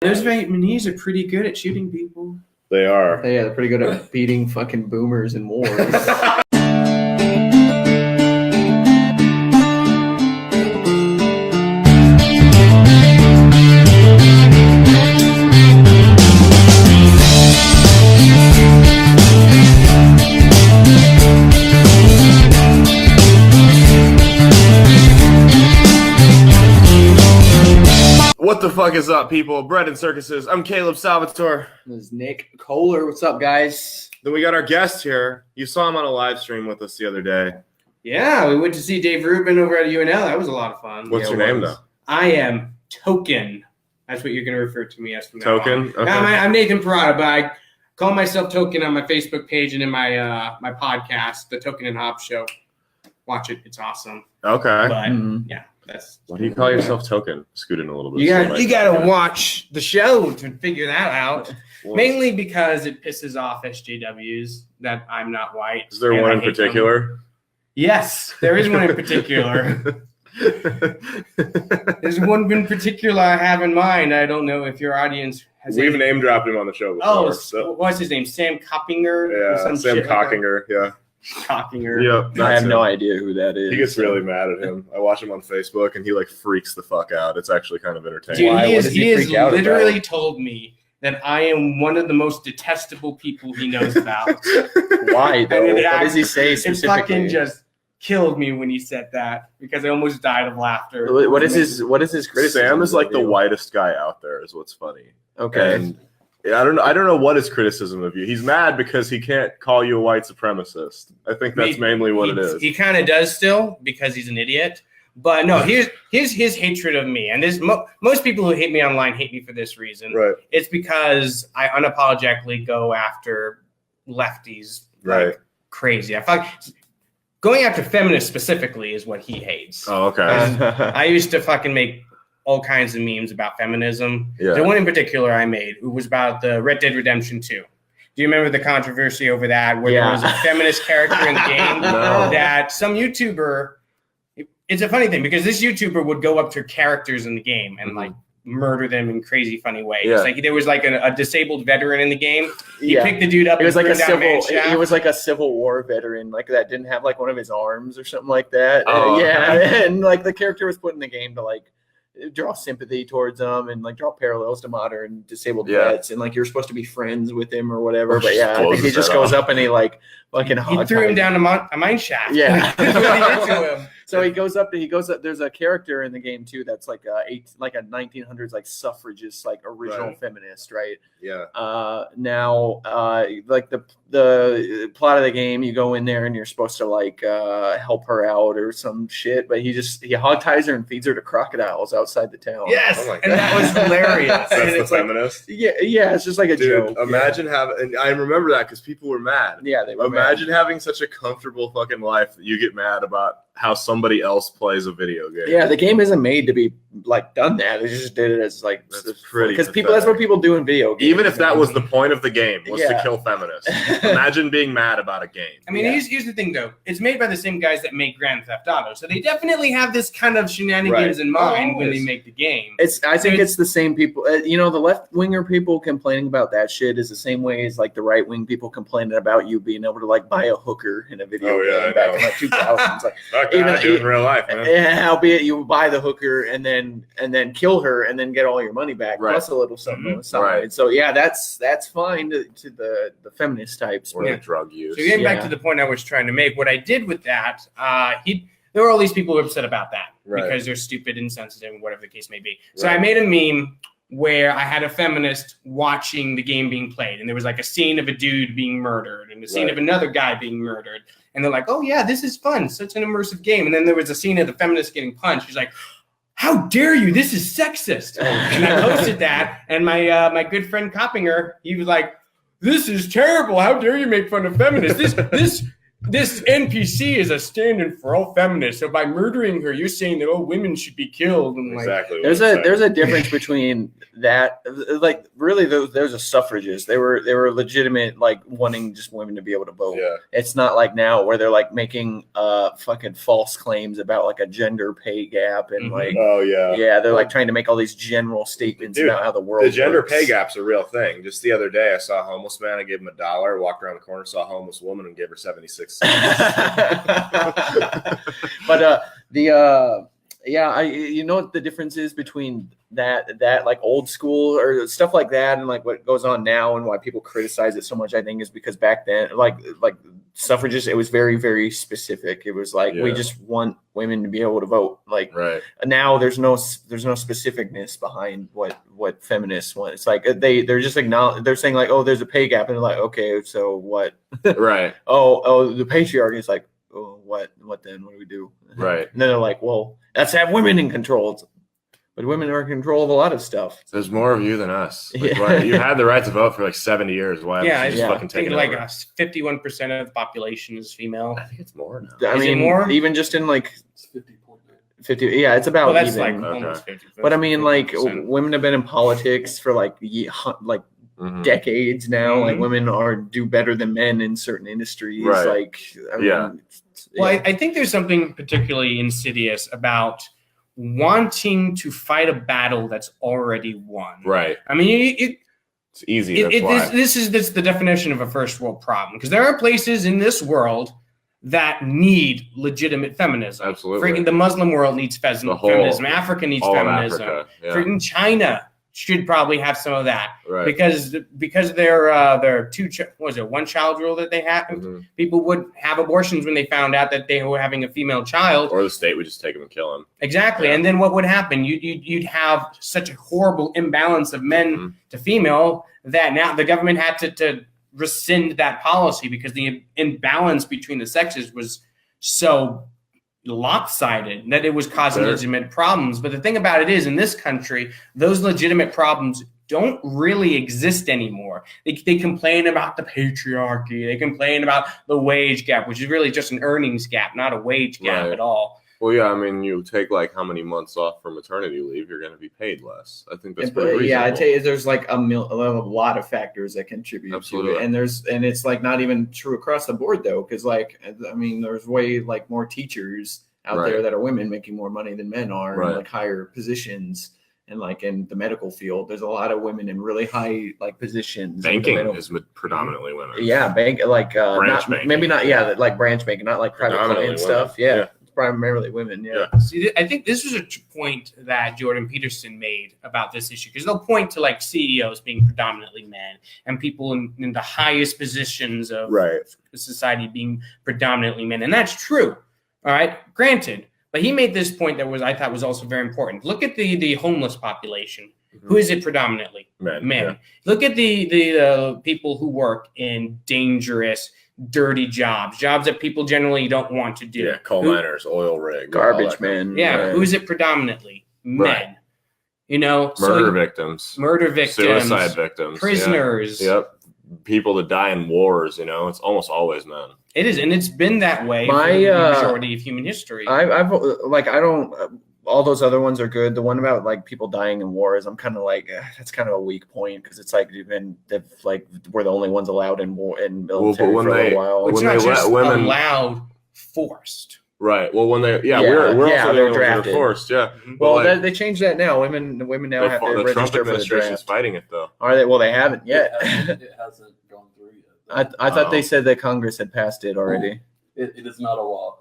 Those Vietnamese are pretty good at shooting people. They are. Yeah, they're pretty good at beating fucking boomers in wars. What the fuck is up, people? Bread and Circuses. I'm Caleb Salvatore. This is Nick Kohler. What's up, guys? Then we got our guest here. You saw him on a live stream with us the other day. Yeah, we went to see Dave Rubin over at UNL. That was a lot of fun. What's your name, though? I am Token. That's what you're going to refer to me as from now Token? on. Okay. I'm Nathan Parada, but I call myself Token on my Facebook page and in my my podcast, the Token and Hobbs Show. Watch it. It's awesome. Okay. But, yeah. Why do you call yourself Token? Scooting a little bit. You gotta watch the show to figure that out. Mainly because it pisses off SJWs that I'm not white. Is there one in particular? Yes, there is one in particular. There's one in particular I have in mind. I don't know if your audience has. We've name dropped him on the show before. Oh, so. What's his name? Sam Coppinger? Yeah, Sam Cockinger. Yeah. Cockinger. Yep, I have no idea who that is. He gets really mad at him. I watch him on Facebook, and he like freaks the fuck out. It's actually kind of entertaining. Dude, he has literally told me that I am one of the most detestable people he knows about. Why though? What does he say specifically? It fucking just killed me when he said that because I almost died of laughter. What is his criticism? Sam is like the whitest guy out there. Is what's funny. Okay. And I don't know what his criticism of you. He's mad because he can't call you a white supremacist. I think that's mainly what it is. He kind of does still because he's an idiot. But no, here's his hatred of me. And this most people who hate me online hate me for this reason. Right. It's because I unapologetically go after lefties like crazy. I find going after feminists specifically is what he hates. Oh, okay. I used to fucking make all kinds of memes about feminism. Yeah. The one in particular I made, it was about the Red Dead Redemption 2. Do you remember the controversy over that, where there was a feminist character in the game that some YouTuber, it's a funny thing, because this YouTuber would go up to characters in the game and like murder them in crazy funny ways. Yeah. Like there was like a disabled veteran in the game. He picked the dude up. It was like he was like a Civil War veteran, like that didn't have like one of his arms or something like that. Oh, and like the character was put in the game to like draw sympathy towards them and like draw parallels to modern disabled vets, and like you're supposed to be friends with him or whatever. But yeah, I think he just goes up and he like fucking he threw him down a mine shaft. Yeah. to him. So he goes up. There's a character in the game too that's like a 1900s like suffragist, like original feminist, right? Yeah. Now, like the plot of the game, you go in there and you're supposed to like help her out or some shit, but he hog ties her and feeds her to crocodiles outside the town. Yes, and that was hilarious. That's the feminist. Yeah, it's just like a joke. Imagine having, and I remember that because people were mad. Yeah, they were. Imagine having such a comfortable fucking life that you get mad about how somebody else plays a video game. Yeah, the game isn't made to be like done that. They just did it as like that's pretty because that's what people do in video games. Even if that was the point of the game was to kill feminists. Imagine being mad about a game. I mean, here's the thing though. It's made by the same guys that make Grand Theft Auto, so they definitely have this kind of shenanigans in mind when they make the game. I think it's the same people. The left winger people complaining about that shit is the same way as like the right wing people complaining about you being able to like buy a hooker in a video game back in like 2000s. Like, even in real life, man. Yeah, albeit you buy the hooker and then kill her and then get all your money back plus a little something on the side. Right. So yeah, that's fine to the feminist types or the drug use. So getting back to the point I was trying to make, what I did with that, there were all these people who were upset about that because they're stupid, insensitive, whatever the case may be. So I made a meme where I had a feminist watching the game being played, and there was like a scene of a dude being murdered and a scene of another guy being murdered. And they're like, oh, yeah, this is fun. Such an immersive game. And then there was a scene of the feminist getting punched. She's like, how dare you? This is sexist. And I posted that. And my good friend Coppinger, he was like, this is terrible. How dare you make fun of feminists? this NPC is a stand-in for all feminists. So by murdering her, you're saying that all women should be killed. And Exactly. There's a difference between that, like really, there's a suffragists. They were legitimate, like wanting just women to be able to vote. Yeah. It's not like now where they're like making fucking false claims about like a gender pay gap and like they're like trying to make all these general statements about how the world. The gender works. pay gap's a real thing. Just the other day, I saw a homeless man. I gave him $1. Walked around the corner, saw a homeless woman, and gave her 76 cents. But you know what the difference is between that like old school or stuff like that and like what goes on now and why people criticize it so much, I think, is because back then like suffragists, it was very, very specific. It was like we just want women to be able to vote. Like now there's no specificness behind what feminists want. It's like they're just they're saying like, oh, there's a pay gap, and they're like, okay, so what? Right. oh, the patriarchy is like, oh, what then? What do we do? Right. And then they're like, well, let's have women in control. But women are in control of a lot of stuff. There's more of you than us. Like, you had the right to vote for like 70 years. Why haven't you just fucking taken like over? 51% of the population is female. I think it's more now. I mean, more? Even just in like 50. Yeah, it's about that's even. like almost 50. But I mean, like women have been in politics for like decades now. Like women do better than men in certain industries. Right. Like, I mean, Well, I think there's something particularly insidious about wanting to fight a battle that's already won. Right. I mean, it's easy. That's why. This is the definition of a first world problem, because there are places in this world that need legitimate feminism. Absolutely. Freaking the Muslim world needs feminism. Africa needs feminism. Africa, Freaking China should probably have some of that, right? Because their one child rule that they have. People would have abortions when they found out that they were having a female child, or the state would just take him and kill him. Exactly, and then what would happen? You'd have such a horrible imbalance of men to female that now the government had to rescind that policy because the imbalance between the sexes was so lopsided that it was causing legitimate problems. But the thing about it is, in this country, those legitimate problems don't really exist anymore. They complain about the patriarchy. They complain about the wage gap, which is really just an earnings gap, not a wage gap at all. Well, yeah, I mean, you take like how many months off for maternity leave, you're going to be paid less. I think that's pretty reasonable. Yeah, I tell you, there's like a lot of factors that contribute to it, and it's like not even true across the board though, because like I mean, there's way like more teachers out there that are women making more money than men are, in like higher positions. And like in the medical field, there's a lot of women in really high like positions. Banking is predominantly women. Yeah, like branch banking. Maybe not. Yeah, like branch banking, not like private client stuff. Yeah, it's primarily women. Yeah. See, I think this was a point that Jordan Peterson made about this issue, because they'll point to like CEOs being predominantly men and people in the highest positions of society being predominantly men, and that's true. All right, granted. But he made this point that I thought was also very important. Look at the homeless population. Who is it predominantly? Men. Yeah. Look at the people who work in dangerous, dirty jobs that people generally don't want to do. Yeah, coal miners, oil rig, garbage men. Yeah, who is it predominantly? Men. Right. You know, murder victims, suicide victims, prisoners. Yeah. Yep. People that die in wars. You know, it's almost always men. It is, and it's been that way for the majority of human history. All those other ones are good. The one about like people dying in wars, I'm kind of like, that's kind of a weak point, because it's like we're the only ones allowed in war and military for a little while. It's not just allowed, forced. Right. Well, when we're also the drafted. Forced. Yeah. Well, they changed that now. Women now have to register for the draft. The Trump administration's fighting it though. Are they? Well, they haven't yet. It hasn't gone through yet. I thought they said that Congress had passed it already. It is not a law.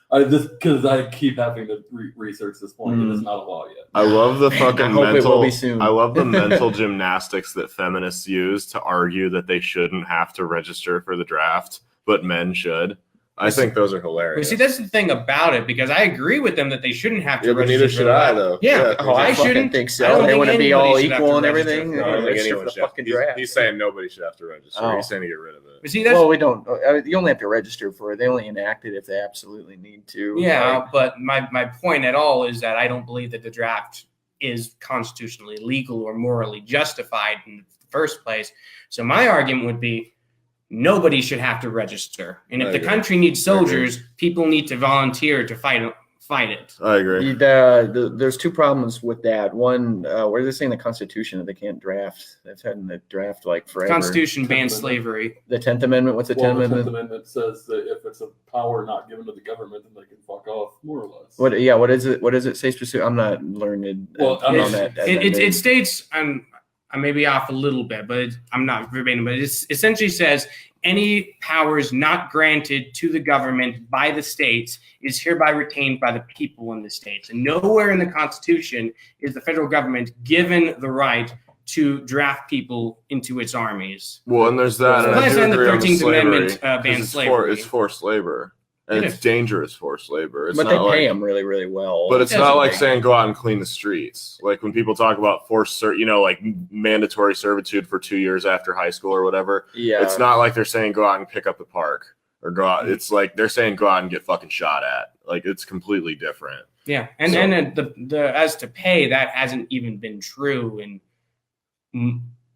I just because I keep having to research this point. It is not a law yet. I love the fucking I hope it will be soon. I love the mental gymnastics that feminists use to argue that they shouldn't have to register for the draft, but men should. I think those are hilarious. Well, see, that's the thing about it, because I agree with them that they shouldn't have to. Yeah, but neither should I, though. Yeah, I shouldn't think so. They want to be all equal and everything. I don't think anyone should. He's saying nobody should have to register. He's saying to get rid of it. But see, we don't. You only have to register for it. They only enact it if they absolutely need to. Yeah, but my point at all is that I don't believe that the draft is constitutionally legal or morally justified in the first place. So my argument would be, nobody should have to register. And if I the agree. country needs soldiers, people need to volunteer to fight it. I agree. There's two problems with that. One, where does it say in the Constitution that they can't draft? They've had in the draft like forever. Constitution bans slavery. The 10th Amendment. What's the 10th The Amendment? 10th Amendment says that if it's a power not given to the government, then they can fuck off, more or less. What? Yeah. What is it? What does it say specifically? I'm not learned. Well, on that. It states, I may be off a little bit, but I'm not verbatim, but it essentially says any powers not granted to the government by the states is hereby retained by the people in the states. And nowhere in the Constitution is the federal government given the right to draft people into its armies. Well, and there's that. And I do the agree on the 13th slavery, Amendment bans it's slavery. It's forced labor. And It it's is. dangerous forced labor. It's But not they like, pay them really, really well. But it's It not doesn't like pay. saying go out and clean the streets. Like when people talk about forced, like mandatory servitude for 2 years after high school or whatever. Yeah. It's not like they're saying go out and pick up the park or go out. It's like they're saying go out and get fucking shot at. Like it's completely different. Yeah, and So- and the as to pay, that hasn't even been true in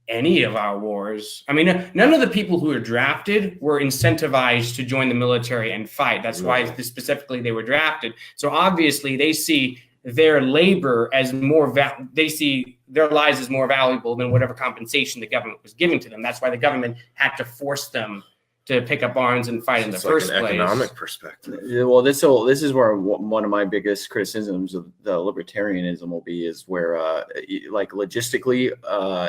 any of our wars. I mean, none of the people who were drafted were incentivized to join the military and fight. That's why specifically they were drafted. So obviously they see their labor as more they see their lives as more valuable than whatever compensation the government was giving to them. That's why the government had to force them to pick up arms and fight in the It's first like an place. economic perspective. Yeah, well, this is where one of my biggest criticisms of the libertarianism will be is where, like logistically,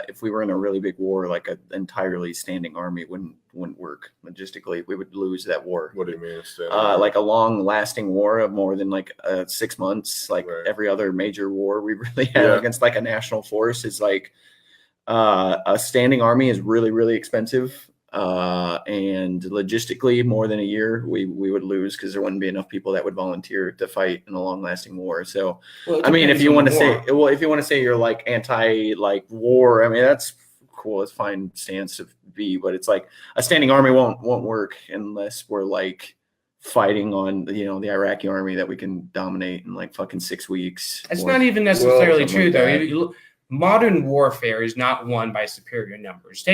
if we were in a really big war, like an entirely standing army wouldn't work logistically. We would lose that war. What do you mean? Like a long-lasting war of more than like 6 months, like Right. every other major war we really had Yeah. against like a national force is like a standing army is really, really expensive. And logistically, more than a year, we would lose because there wouldn't be enough people that would volunteer to fight in a long-lasting war. So, Well, it I mean, if depends you on want the to say, war. well, if you want to say you're like anti like war, I mean, that's cool. It's fine stance to be, but it's like a standing army won't work unless we're like fighting on the Iraqi army that we can dominate in like fucking 6 weeks. It's or- not even necessarily something true, like though. that. Modern warfare is not won by superior numbers.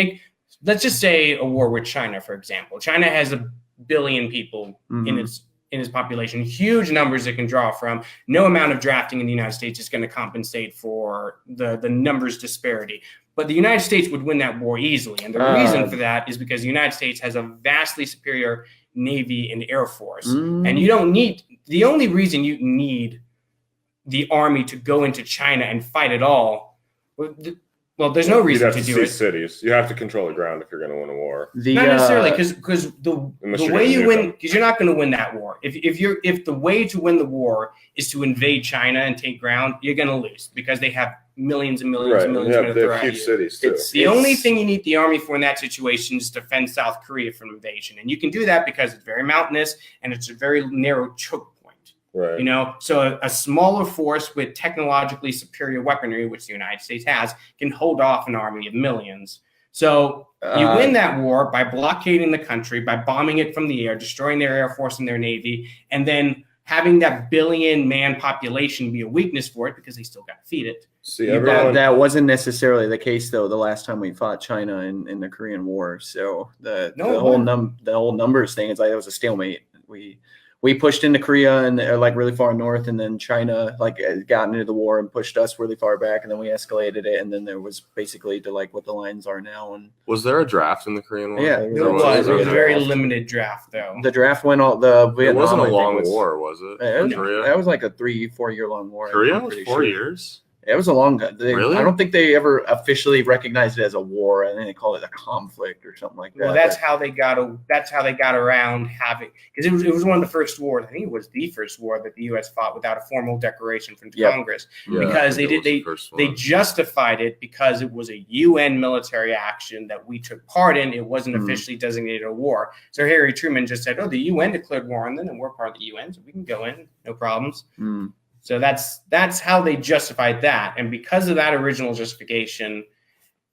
Let's just say a war with China, for example. China has 1 billion people in its population, huge numbers it can draw from. No amount of drafting in the United States is going to compensate for the numbers disparity. But the United States would win that war easily. And the reason for that is because the United States has a vastly superior Navy and Air Force. And you don't need, the only reason you need the army to go into China and fight at all, well, there's no reason to do it. Cities. You have to control the ground if you're going to win a war. Not necessarily, because the way you win, because you're not going to win that war. If the way to win the war is to invade China and take ground, you're going to lose because they have millions and millions and millions of men to throw at you. cities too. The only thing you need the army for in that situation is to defend South Korea from invasion, and you can do that because it's very mountainous and it's a very narrow choke point. Right. So a smaller force with technologically superior weaponry, which the United States has, can hold off an army of millions. So you win that war by blockading the country, by bombing it from the air, destroying their air force and their navy, and then having that billion-man population be a weakness for it because they still got to feed it. See, that wasn't necessarily the case though. The last time we fought China in the Korean War, so the whole numbers thing is like it was a stalemate. We pushed into Korea and like really far north, and then China like got into the war and pushed us really far back, and then we escalated it, and then there was basically to like what the lines are now. And was there a draft in the Korean War? Yeah, It was a very limited draft, though. the draft went all the It wasn't a Vietnam, I think, long was- war, was it? It that was like a 3-4 year long war. Korea I'm was pretty 4 sure. years. It was a long. Really? I don't think they ever officially recognized it as a war, and then they called it a conflict or something like that. Well, that's how they got around having, because it was one of the first wars. I think it was the first war that the U.S. fought without a formal declaration from Congress, because I think it was the they first one. they justified it because it was a UN military action that we took part in. It wasn't officially designated a war. So Harry Truman just said, "Oh, the UN declared war on them, and we're part of the UN, so we can go in, no problems." So that's how they justified that. And because of that original justification,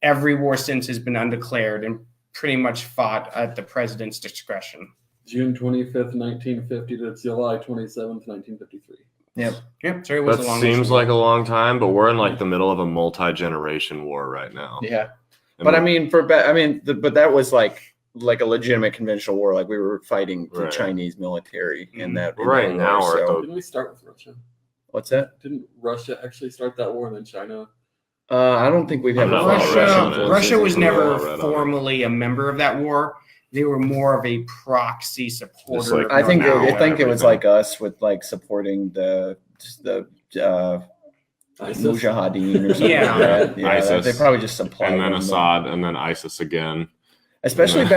every war since has been undeclared and pretty much fought at the president's discretion. June 25th, 1950 to July 27th, 1953. Yep. So it was That a long seems like a long time, but we're in like the middle of a multi-generation war right now. Yeah. And But I mean, but that was like like a legitimate conventional war. Like we were fighting the Right. Chinese military in that. in Right that now war, we're at so- Didn't we start with Russia? What's that? Didn't Russia actually start that war and then China? I don't think we've had I'm not foreign well read on influence. it. Russia was I'm not never well read on it. formally a member of that war. They were more of a proxy supporter. Just like of I think now. I think it was everything. like us with like supporting the ISIS? Mujahideen or something Yeah. like that. Yeah, ISIS. they probably just supplied And then them. Assad, and then ISIS again. Especially Yeah.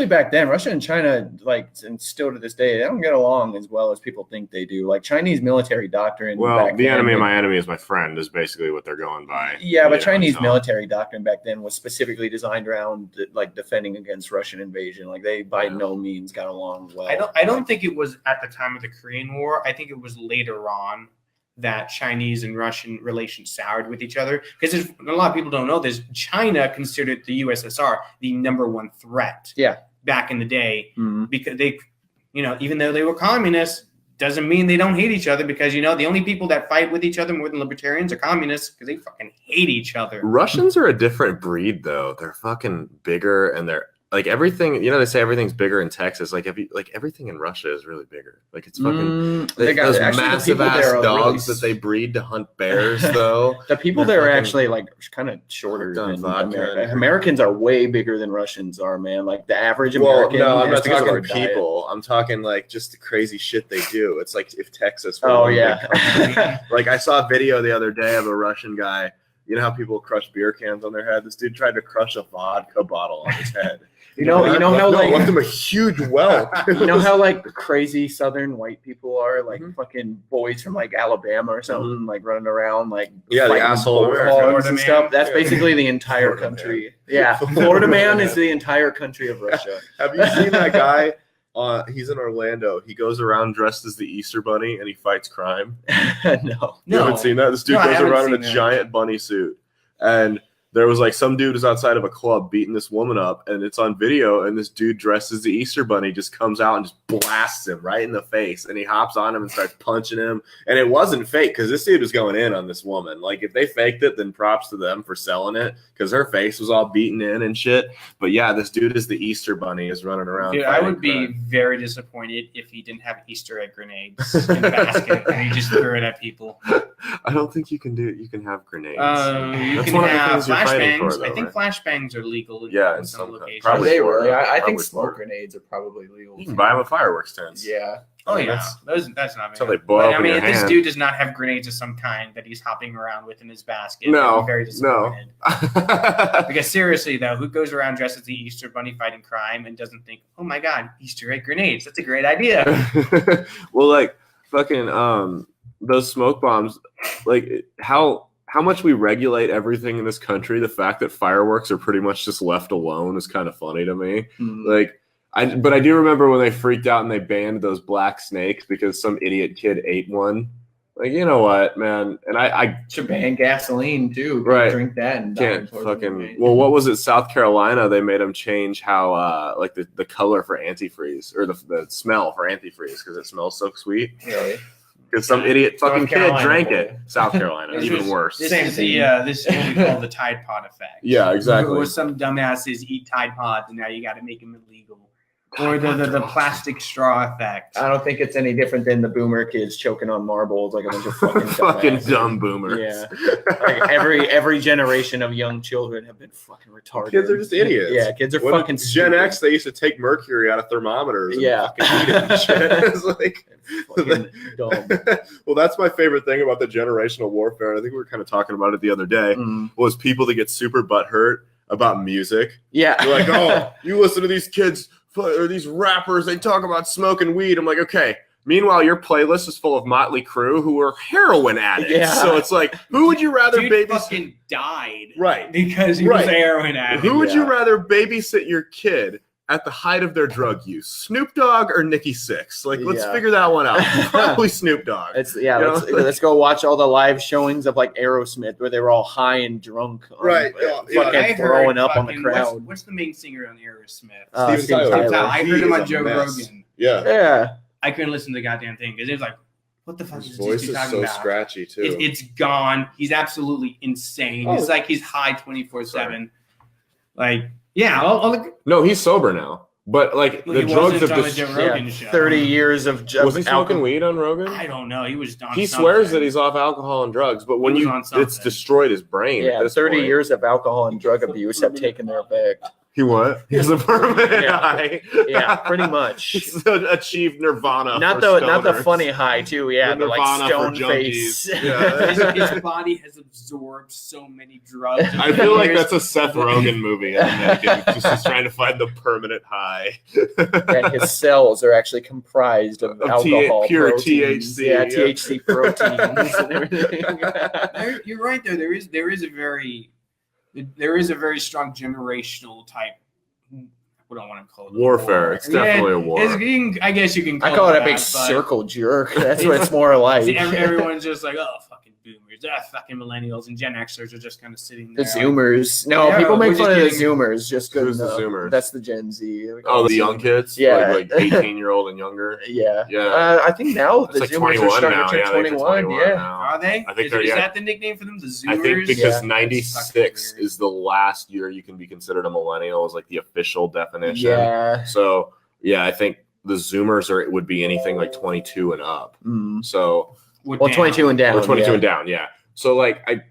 back then, Russia and China, like, and still to this day, they don't get along as well as people think they do. Like Chinese military doctrine. Well, back the then, enemy of like- my enemy is my friend is basically what they're going by. Yeah, but You know, Chinese so- military doctrine back then was specifically designed around like defending against Russian invasion. Like they by Yeah. no means got along well. I don't think it was at the time of the Korean War. I think it was later on that Chinese and Russian relations soured with each other. Because a lot of people don't know this. China considered the USSR the number one threat. Yeah. Back in the day, Mhm. because they, even though they were communists, doesn't mean they don't hate each other. Because the only people that fight with each other more than libertarians are communists because they fucking hate each other. Russians are a different breed, though. They're fucking bigger, and they're like everything. They say everything's bigger in Texas. Like everything in Russia is really bigger. Like it's fucking They got those actually, the massive people ass there are dogs really- that they breed to hunt bears, though. The people They're there are fucking actually like kind of shorter done than vodka America. and- Americans are way bigger than Russians are, man. Like the average Well, American. no, I'm is not because of talking our diet. people. I'm talking like just the crazy shit they do. It's like if Texas. were Oh one yeah. big country. Like I saw a video the other day of a Russian guy. You know how people crush beer cans on their head? This dude tried to crush a vodka bottle on his head. You know how like left him a huge welt. you know how like crazy Southern white people are, like Mhm. fucking boys from like Alabama or something, like running around like Yeah, the fighting asshole bulldogs American. Florida and man. stuff. That's Yeah. basically the entire Florida country. Yeah, Florida man is the entire country of Russia. Have you seen that guy? He's in Orlando. He goes around dressed as the Easter Bunny and he fights crime. No. You haven't seen that? This dude No, I goes haven't around in a seen that. giant bunny suit. And there was like some dude was outside of a club beating this woman up, and it's on video. And this dude dressed as the Easter Bunny just comes out and just blasts him right in the face. And he hops on him and starts punching him. And it wasn't fake because this dude was going in on this woman. Like if they faked it, then props to them for selling it because her face was all beaten in and shit. But yeah, this dude is the Easter Bunny is running around. Dude, I fighting would be crime. very disappointed if he didn't have Easter egg grenades in the basket and he just threw it at people. I don't think you can have grenades. You That's can one of the have things you're fighting for, flashbangs. though, I think right? flashbangs are legal. Yeah, in in some some countries. locations. Probably Are they Florida. really? I Probably think smoke Florida. grenades are probably legal. You can buy them at fireworks tents. Yeah. Oh yeah, That's that's not that's how bad. they blow But up I in mean, your if this hand. dude does not have grenades of some kind that he's hopping around with in his basket, No, I'm very no. disappointed. Because seriously though, who goes around dressed as the Easter Bunny fighting crime and doesn't think, oh my god, Easter egg grenades? That's a great idea. Well, like fucking those smoke bombs, like how much we regulate everything in this country. The fact that fireworks are pretty much just left alone is kind of funny to me. Like, but I do remember when they freaked out and they banned those black snakes because some idiot kid ate one. Like, you know what, man? And I Should ban gasoline too. Right. Drink that and die can't before fucking. the- Well, what was it? South Carolina, they made them change how like the color for antifreeze or the smell for antifreeze because it smells so sweet. Really? Because some idiot fucking North kid Carolina, drank boy. it. South Carolina, This even was- worse. This Same is thing. this is what we call the Tide Pod effect. Yeah, exactly. Or some dumbasses eat Tide Pods and now you got to make them illegal. Or the plastic straw effect. I don't think it's any different than the boomer kids choking on marbles like a bunch of fucking Fucking dumbasses. dumb boomers. Yeah. Like every generation of young children have been fucking retarded. Kids are just idiots. Yeah, kids are When fucking Gen stupid. X, they used to take mercury out of thermometers. And Yeah. fucking eat it and shit. It's like, Fucking dumb. well, that's my favorite thing about the generational warfare. And I think we were kind of talking about it the other day. Was people that get super butthurt about music. Yeah. You're like, oh, you listen to these kids or these rappers, they talk about smoking weed. I'm like, okay. Meanwhile, your playlist is full of Motley Crue who are heroin addicts. Yeah. So it's like, who would you rather Dude babysit? fucking died. Right. Because he Right. was a heroin addict. Who would you Yeah. rather babysit your kid at the height of their drug use? Snoop Dogg or Nicki Sixx? Like, let's Yeah. figure that one out. Probably Snoop Dogg. It's You know? let's go watch all the live showings of like Aerosmith where they were all high and drunk, Right, yeah, fucking I throwing heard up on the fucking- crowd. What's the main singer on Aerosmith? Steven Steven Tyler. Tyler. I He heard him is on a Joe mess. Rogan. Yeah. Yeah, I couldn't listen to the goddamn thing because it was like, what the fuck His is voice this is dude talking so about? scratchy, too. It's gone. He's absolutely insane. Oh. It's like he's high 24/7. Like Yeah, No, he's sober now. But like well, the he drugs wasn't have on the Joe Rogan show. 30 years of was he smoking weed on Rogan? I don't know. He was on He something. swears that he's off alcohol and drugs, but when He was on it's something. destroyed his brain. Yeah, at this 30 point. years of alcohol and drug abuse have taken their effect. He what? He's a permanent Yeah. high. Yeah, pretty much. He's achieved nirvana. Not for the stoners. funny high too. Yeah, The the like Nirvana stone for face. junkies. Yeah. his body has absorbed so many drugs. I feel like that's a Seth Rogen movie. Just trying to find the permanent high. Yeah, his cells are actually comprised of alcohol, pure proteins. THC. Yeah, THC proteins and everything. You're right though. There is a very strong generational type. What do I want to call it? Warfare. It's definitely a war. I guess you can. I call it a that, big but circle jerk. That's what it's more like. Everyone's just like, oh, fucking boomers, fucking millennials, and Gen Xers are just kind of sitting The there. Zoomers. No, Yeah, people make we're fun of just the Zoomers. Just good Who's the enough. Zoomers? That's the Gen Z. Oh, the young kids? Yeah. Like 18-year-old and younger? Yeah. Yeah. I think now It's the like Zoomers 21 are starting now. to turn Yeah, they're 21. 21 Yeah. now. Are they? I think is they're, yeah. that the nickname for them? The Zoomers? I think because Yeah. 96 is the last year you can be considered a millennial is like the official definition. Yeah. So, yeah, I think the Zoomers would be anything like 22 and up. Mm. So, Well, 22 and down. or 22 yeah. and down, yeah. So, like, I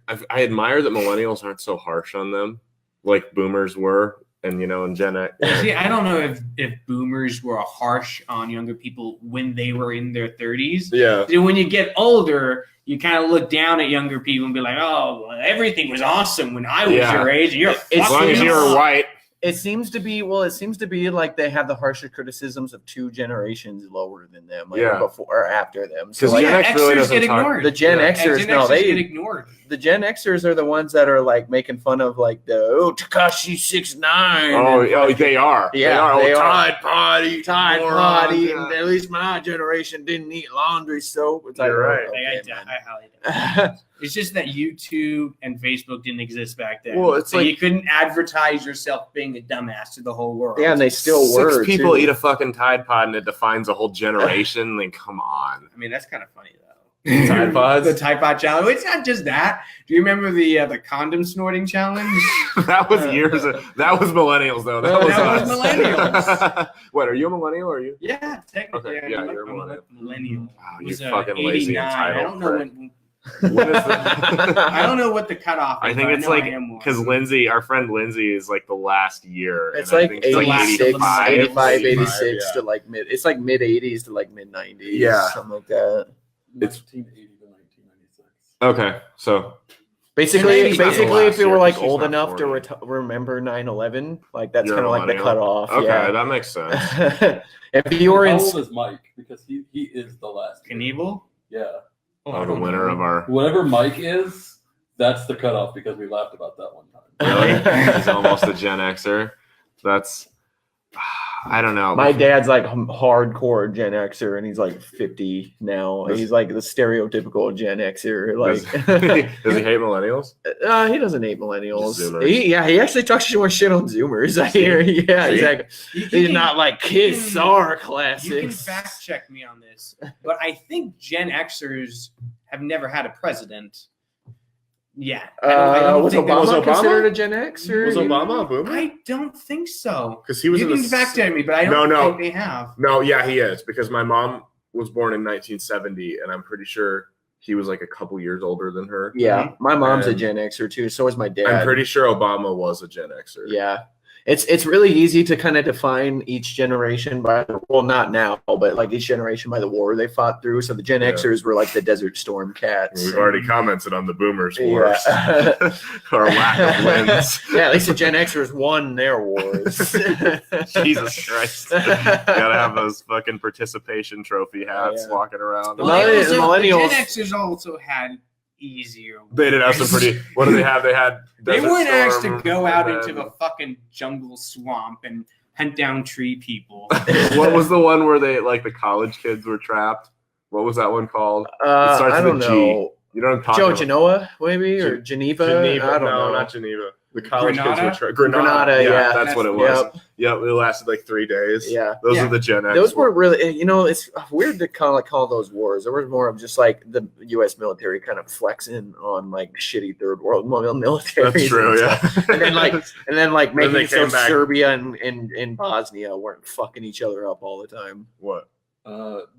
admire that millennials aren't so harsh on them like boomers were and, and Gen X. See, I don't know if boomers were harsh on younger people when they were in their 30s. Yeah. So when you get older, you kind of look down at younger people and be like, oh, well, everything was awesome when I was your age. You're As long as fucking you were up." white. It seems to be like they have the harsher criticisms of 2 generations lower than them, like Yeah. before or after them. So Because like, Gen X really Xers doesn't get talk. ignored. the Gen Yeah. Xers, Gen no, Xers they get ignored. the Gen Xers are the ones that are like making fun of like the Tekashi 6ix9ine. Oh, they are. Yeah, they Oh, are. Tide Tide morons, Party, yeah. and at least my generation didn't eat laundry soap. It's You're right. I highly doubt it. It's just that YouTube and Facebook didn't exist back then. Well, it's so like- you couldn't advertise yourself being a dumbass to the whole world. Yeah, and they still Six were. people too. eat a fucking Tide Pod and it defines a whole generation. Like, come on. I mean, that's kind of funny though. Tide Pods? The Tide Pod challenge. It's not just that. Do you remember the condom snorting challenge? That was years. That was millennials, though. That That was was millennials. What? Are you a millennial? Or are you? Yeah, technically. Okay, yeah, I'm you're a millennial. Wow, It you was, fucking lazy 89. entitled. I don't know prick. when. What is that? I don't know what the cutoff is. I think but it's know like I am one. because Lindsay, our friend Lindsay, is like the last year. It's and I like think it's 86, 85, 86 yeah. to like mid. It's like mid 80s to like mid 90s. Yeah. something like that. It's- 1980 to 1996. Okay, so Basically, maybe it's not the if you were like last year, 'cause old she's not enough to 40. remember 9/11, like that's You're kind a of like the millennial? cutoff. okay, Yeah. that makes sense. If you were How in, old is Mike? Because he is the last. Knievel? Yeah. Oh, the winner of our Whatever Mike is, that's the cutoff because we laughed about that one time. really, he's almost a Gen Xer. That's I don't know. my dad's like hardcore Gen Xer, and he's like 50 now. Does- He's like the stereotypical Gen Xer. Like, Does he hate millennials? he doesn't hate millennials. Zoomers. He actually talks more shit on Zoomers. I hear. Yeah, See? exactly. He's not like kids are classics. You can fact check me on this, but I think Gen Xers have never had a president. Yeah. Was think that Obama, was Obama? considered a Gen X? Or Was Obama a boomer? I don't think so. Because he was You in can the fact check me, but I don't No. think they have. No, yeah, he is because my mom was born in 1970, and I'm pretty sure he was like a couple years older than her. Yeah, my mom's a And- Gen Xer too. So is my dad. I'm pretty sure Obama was a Gen Xer. Yeah. It's really easy to kind of define each generation by not now, but like each generation by the war they fought through. So the Gen Yeah. Xers were like the Desert Storm cats. We've already commented on the boomers' Yeah. wars. Our lack of wins. Yeah, at least the Gen Xers won their wars. Jesus Christ. Gotta have those fucking participation trophy hats Yeah. walking around. The millennials- The Gen Xers also had easier. They did have some pretty. What do they have? They had. They Desert weren't asked to Storm, go out and into then- the fucking jungle swamp and hunt down tree people. What was the one where they like the college kids were trapped? What was that one called? starts I with don't a G. know. You know what I'm talking Joe about? Genoa, maybe, or Geneva? Geneva? I don't no, know. not Geneva. The college Granada? kids were Granada, yeah. that's what it was. Yep, it lasted like 3 days. Yeah. Those are the Gen X. Those weren't really, it's weird to kind of call those wars. There was more of just like the U.S. military kind of flexing on like shitty third world military. That's true, yeah. and then making they it so came back. Serbia and Bosnia weren't fucking each other up all the time. What?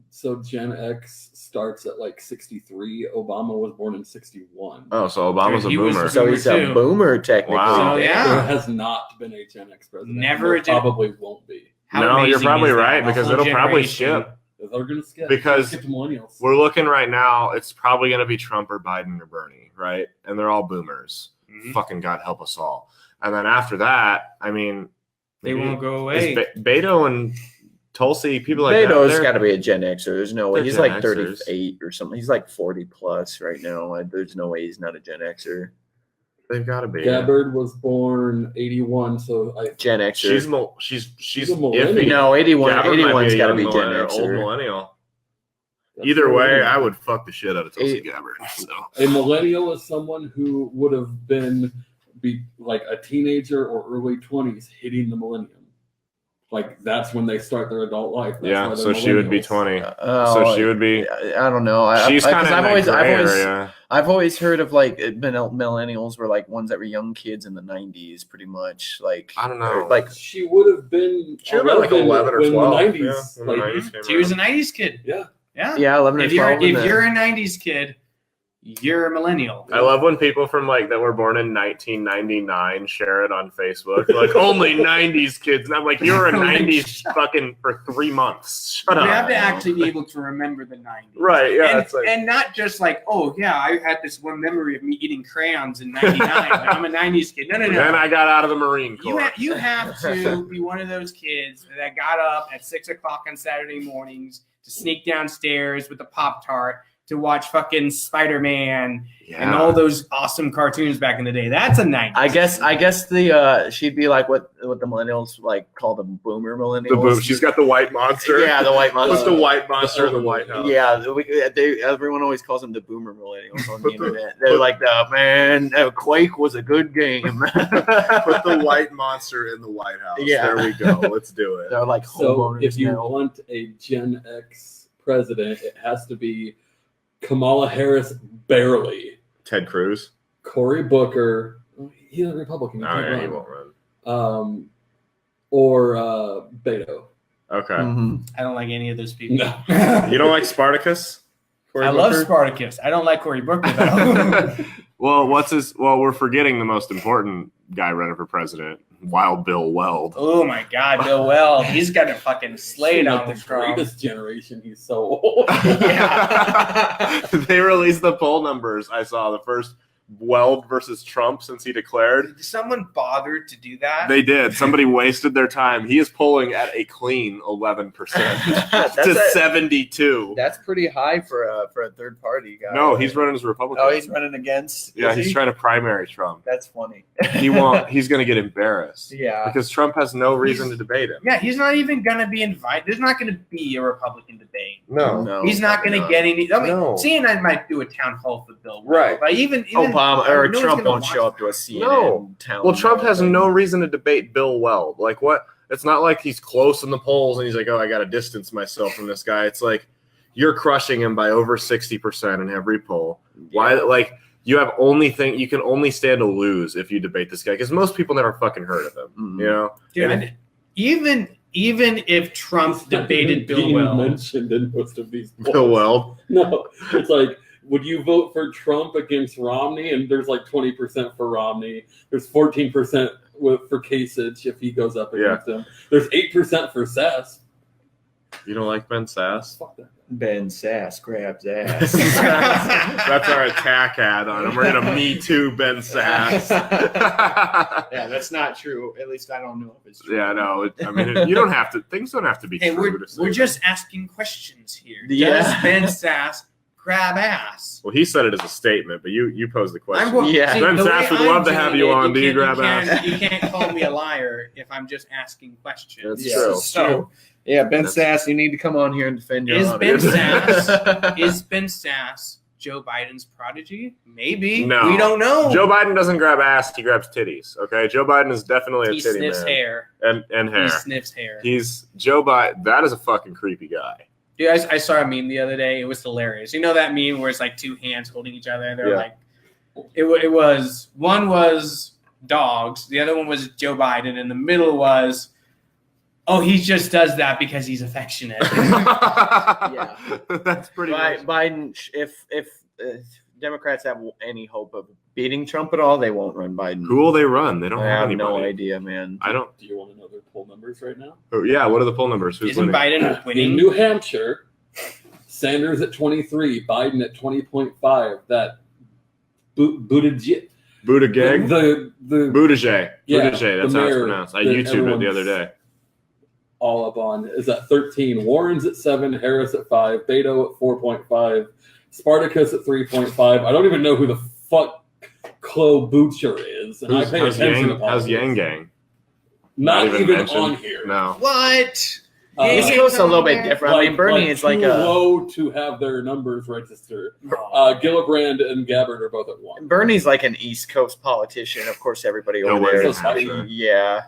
So Gen X starts at like 63. Obama was born in 61. Oh, so Obama's Dude, a he was boomer. So he's Boomer a too. boomer technically. Wow. So, yeah. There has not been a Gen X president. Never There probably won't be. How No, you're amazing probably is that? right, A because whole it'll probably generation. skip. They're going to skip. Because skip to millennials. We're looking right now, it's probably going to be Trump or Biden or Bernie, right? And they're all boomers. Mhm. Fucking God help us all. And then after that, I mean, They maybe- won't go is away. Beto and Tulsi, people like Beto's that. got to be a Gen Xer. There's no way. they're He's Gen like Xers. 38 or something. He's like 40 plus right now. There's no way he's not a Gen Xer. They've got to be. Gabbard was born 81, so Gen Xer. She's a millennial. iffy. No, 81. Gabbard might be 81's a got to young be Gen millennial, old Xer. millennial. That's Either a way, millennial. I would fuck the shit out of Tulsi Gabbard. So A millennial is someone who would have be like a teenager or early 20s hitting the millennium. Like that's when they start their adult life. That's yeah, why so they're she would be millennials. 20. So she would be. I don't know. She's kind of in that gray area. I've always heard of like millennials were like ones that were young kids in the 90s, pretty much. Like I don't know. like She would have been. She would have been like 11 or when 12. The 90s, Yeah, when the like, 90s came She was a around. 90s kid. yeah. Yeah. 11 or If you're 12. if you're a 90s kid, you're a millennial. I love when people from like that were born in 1999 share it on Facebook. Like only 90s kids. And I'm like, you're a 90s fucking for 3 months. Shut You up. have to actually be able to remember the 90s. Right, yeah. And, It's like, and not just like, oh, yeah, I had this one memory of me eating crayons in 99. I'm a 90s kid. No. then I got out of the Marine Corps. You have to be one of those kids that got up at 6 o'clock on Saturday mornings to sneak downstairs with a Pop-Tart to watch fucking Spider-Man and all those awesome cartoons back in the day. That's a 90s. I guess the she'd be like what the millennials like call the boomer millennials. The boom. She's got the white monster. Yeah, the white monster. What's the white monster in the White House? Yeah, everyone always calls them the boomer millennials on the internet. They're like, man, Quake was a good game. Put the white monster in the White House. Yeah. There we go. Let's do it. They're like So homeowners if you now. want a Gen X president, it has to be Kamala Harris barely, Ted Cruz. Cory Booker. He's a Republican. Oh, can't yeah, he run. won't run. Or Beto. Okay. Mhm. I don't like any of those people. No. You don't like Spartacus? Cory I love Booker? Spartacus. I don't like Cory Booker, though. Well, we're forgetting the most important guy running for president, Wild Bill Weld. Oh, my God, Bill Weld. He's got a fucking slate Like on the the throne. greatest generation. He's so old. Yeah. They released the poll numbers. I saw the first Weld versus Trump since he declared. Did someone bother to do that? They did. Somebody wasted their time. He is polling at a clean 11% to 72. That's pretty high for a third party guy. No, he's running as a Republican. Oh, he's running against. Yeah, is he's he? trying to primary Trump. That's funny. He won't. He's going to get embarrassed Yeah. because Trump has no reason to debate him. Yeah, he's not even going to be invited. There's not going to be a Republican debate. No. He's not going to get any. I mean, No. CNN might do a town hall for Bill Weld, Right. But even Obama or no one's Trump gonna won't watch show up to a that. CNN No. town. Well, Trump hall has thing. no reason to debate Bill Weld. Like what? It's not like he's close in the polls and he's like, oh, I got to distance myself from this guy. It's like you're crushing him by over 60% in every poll. Why? Like you can only stand to lose if you debate this guy because most people never fucking heard of him. Mhm. You know? Dude, And- even if Trump He's not debated even Bill being Weld, mentioned in most of these polls. Bill Weld. No, it's like, would you vote for Trump against Romney? And there's like 20% for Romney. There's 14% for Kasich if he goes up against him. There's 8% for Sass. You don't like Ben Sass? Fuck that. Ben Sass grabs ass. That's our attack ad on him. We're gonna Me Too Ben Sass. Yeah, that's not true. At least I don't know if it's true. Yeah, no. You don't have to. Things don't have to be hey, true to say we're that. just asking questions here. Yeah. Does Ben Sass grab ass? Well, he said it as a statement, but you posed the question. Yeah. Ben the Sass way would love I'm to have doing you it, on. Do you can't- grab ass? You can't call me a liar if I'm just asking questions. That's true. So, Yeah, Ben That's- Sass, you need to come on here and defend your Is honor. Ben Sass is Ben Sass Joe Biden's prodigy? Maybe. No. We don't know. Joe Biden doesn't grab ass, he grabs titties. Okay, Joe Biden is definitely a he titty sniffs man. hair. And hair. He sniffs hair. He's Joe Biden. That is a fucking creepy guy. Dude, I saw a meme the other day. It was hilarious. You know that meme where it's like two hands holding each other? They're like, it was, one was dogs, the other one was Joe Biden, and the middle was, oh, he just does that because he's affectionate. Yeah, that's pretty much. Biden. If Democrats have any hope of beating Trump at all, they won't run Biden. Who will they run? They don't I have have anybody. no idea, man. I don't. Do you want to know their poll numbers right now? Oh, yeah, what are the poll numbers? Who's Isn't winning? Biden In winning? New Hampshire, Sanders at 23, Biden at 20.5. That Buttigieg. Buttigieg? The Buttigieg. Yeah, Buttigieg, that's the how it's mayor pronounced. I that YouTubed it the other everyone's- day. all up on is at 13. Warren's at 7. Harris at 5. Beto at 4.5. Spartacus at 3.5. I don't even know who the fuck Chloe Butcher is. And I pay How's attention Yang, to how's politics. Yang Gang? Not even mentioned? on here. No. What? East Coast a little bit different. I mean, Bernie is like too a low to have their numbers registered. Gillibrand and Gabbard are both at 1. Bernie's like an East Coast politician. Of course, everybody No over way there it's is. not true. Yeah,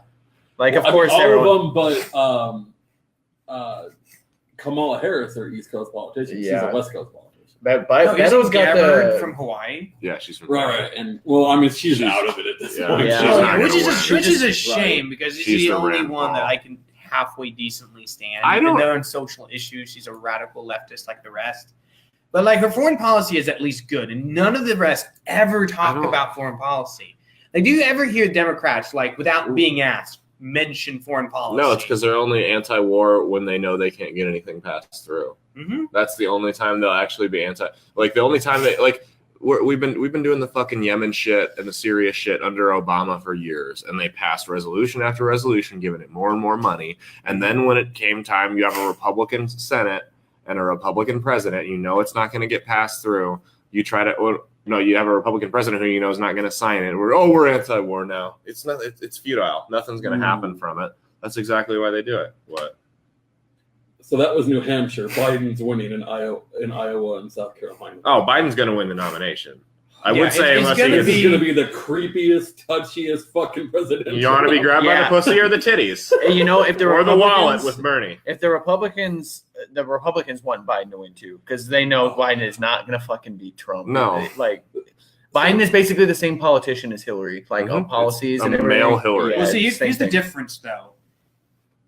like Well, of course all everyone. of them, but Kamala Harris are East Coast politicians. She's Yeah. a West Coast politician. Beto's got Gabbard the from Hawaii. Yeah, she's from Right. And well, I mean, she's out of it at this Yeah. point. Yeah. She's Oh, not yeah, gonna which is win. which is a shame because She's she's the the only Rand one that Paul. I can halfway decently stand. I Even don't- though on social issues she's a radical leftist like the rest. But like her foreign policy is at least good, and none of the rest ever talk don't- about foreign policy. Like, do you ever hear Democrats, like without being asked, mention foreign policy? No, it's because they're only anti-war when they know they can't get anything passed through. Mhm. That's the only time they'll actually be anti. Like the only time they like we've been doing the fucking Yemen shit and the Syria shit under Obama for years, and they passed resolution after resolution, giving it more and more money. And then when it came time, you have a Republican Senate and a Republican president. You know it's not going to get passed through. You try to. Well, no, you have a Republican president who you know is not going to sign it. We're anti-war now. It's not. It's futile. Nothing's going to happen from it. That's exactly why they do it. What? So that was New Hampshire. Biden's winning in Iowa and South Carolina. Oh, Biden's going to win the nomination. I Yeah, would say it's unless gonna he This gets, is going to be the creepiest, touchiest fucking presidential. you want to be grabbed by Yeah. the pussy or the titties You know, if the or the wallet Republicans- with Bernie. If the Republicans want Biden to win too, because they know Biden is not gonna fucking beat Trump. No. Like Biden is basically the same politician as Hillary, like on Mhm. policies It's and a everything. male Hillary. Yeah, Well, see, it's the here's same the thing. difference, though.